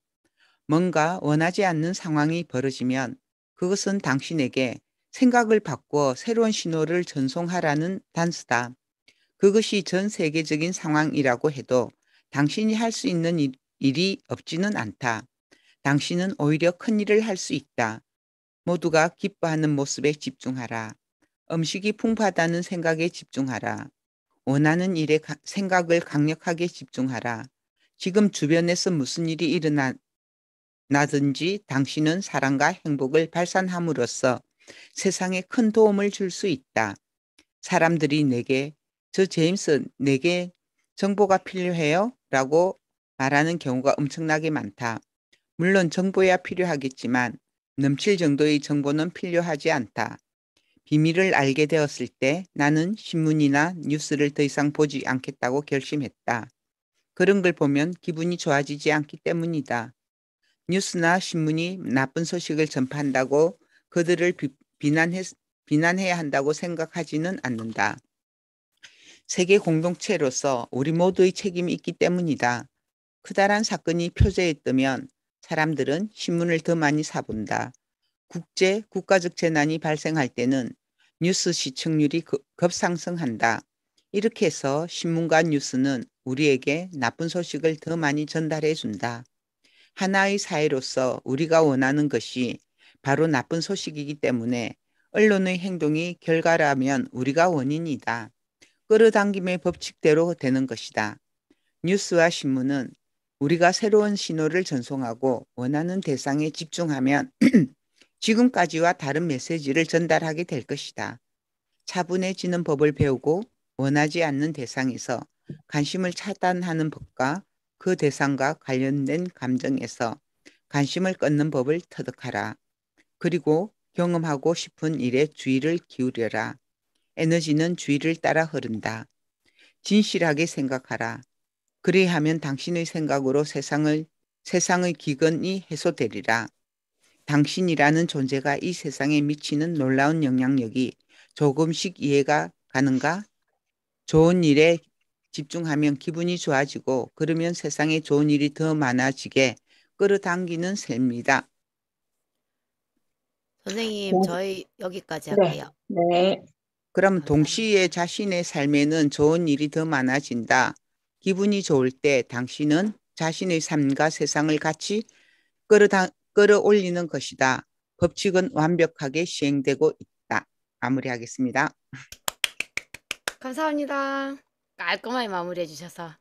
뭔가 원하지 않는 상황이 벌어지면 그것은 당신에게 생각을 바꾸어 새로운 신호를 전송하라는 단서다. 그것이 전 세계적인 상황이라고 해도 당신이 할 수 있는 일이 없지는 않다. 당신은 오히려 큰 일을 할 수 있다. 모두가 기뻐하는 모습에 집중하라. 음식이 풍부하다는 생각에 집중하라. 원하는 일에 생각을 강력하게 집중하라. 지금 주변에서 무슨 일이 일어나든지 당신은 사랑과 행복을 발산함으로써 세상에 큰 도움을 줄 수 있다. 사람들이 저 제임스, 내게 정보가 필요해요? 라고 말하는 경우가 엄청나게 많다. 물론 정보야 필요하겠지만 넘칠 정도의 정보는 필요하지 않다. 비밀을 알게 되었을 때 나는 신문이나 뉴스를 더 이상 보지 않겠다고 결심했다. 그런 걸 보면 기분이 좋아지지 않기 때문이다. 뉴스나 신문이 나쁜 소식을 전파한다고 그들을 비난해야 한다고 생각하지는 않는다. 세계 공동체로서 우리 모두의 책임이 있기 때문이다. 커다란 사건이 표제에 뜨면 사람들은 신문을 더 많이 사본다. 국가적 재난이 발생할 때는 뉴스 시청률이 급상승한다. 이렇게 해서 신문과 뉴스는 우리에게 나쁜 소식을 더 많이 전달해 준다. 하나의 사회로서 우리가 원하는 것이 바로 나쁜 소식이기 때문에 언론의 행동이 결과라면 우리가 원인이다. 끌어당김의 법칙대로 되는 것이다. 뉴스와 신문은 우리가 새로운 신호를 전송하고 원하는 대상에 집중하면 지금까지와 다른 메시지를 전달하게 될 것이다. 차분해지는 법을 배우고 원하지 않는 대상에서 관심을 차단하는 법과 그 대상과 관련된 감정에서 관심을 끊는 법을 터득하라. 그리고 경험하고 싶은 일에 주의를 기울여라. 에너지는 주의를 따라 흐른다. 진실하게 생각하라. 그리하면 당신의 생각으로 세상의 기근이 해소되리라. 당신이라는 존재가 이 세상에 미치는 놀라운 영향력이 조금씩 이해가 가는가? 좋은 일에 집중하면 기분이 좋아지고 그러면 세상에 좋은 일이 더 많아지게 끌어당기는 셈입니다. 선생님, 저희 여기까지 네. 할게요. 네. 그럼 감사합니다. 동시에 자신의 삶에는 좋은 일이 더 많아진다. 기분이 좋을 때 당신은 자신의 삶과 세상을 같이 끌어올리는 것이다. 법칙은 완벽하게 시행되고 있다. 마무리하겠습니다. 감사합니다. 깔끔하게 마무리해 주셔서.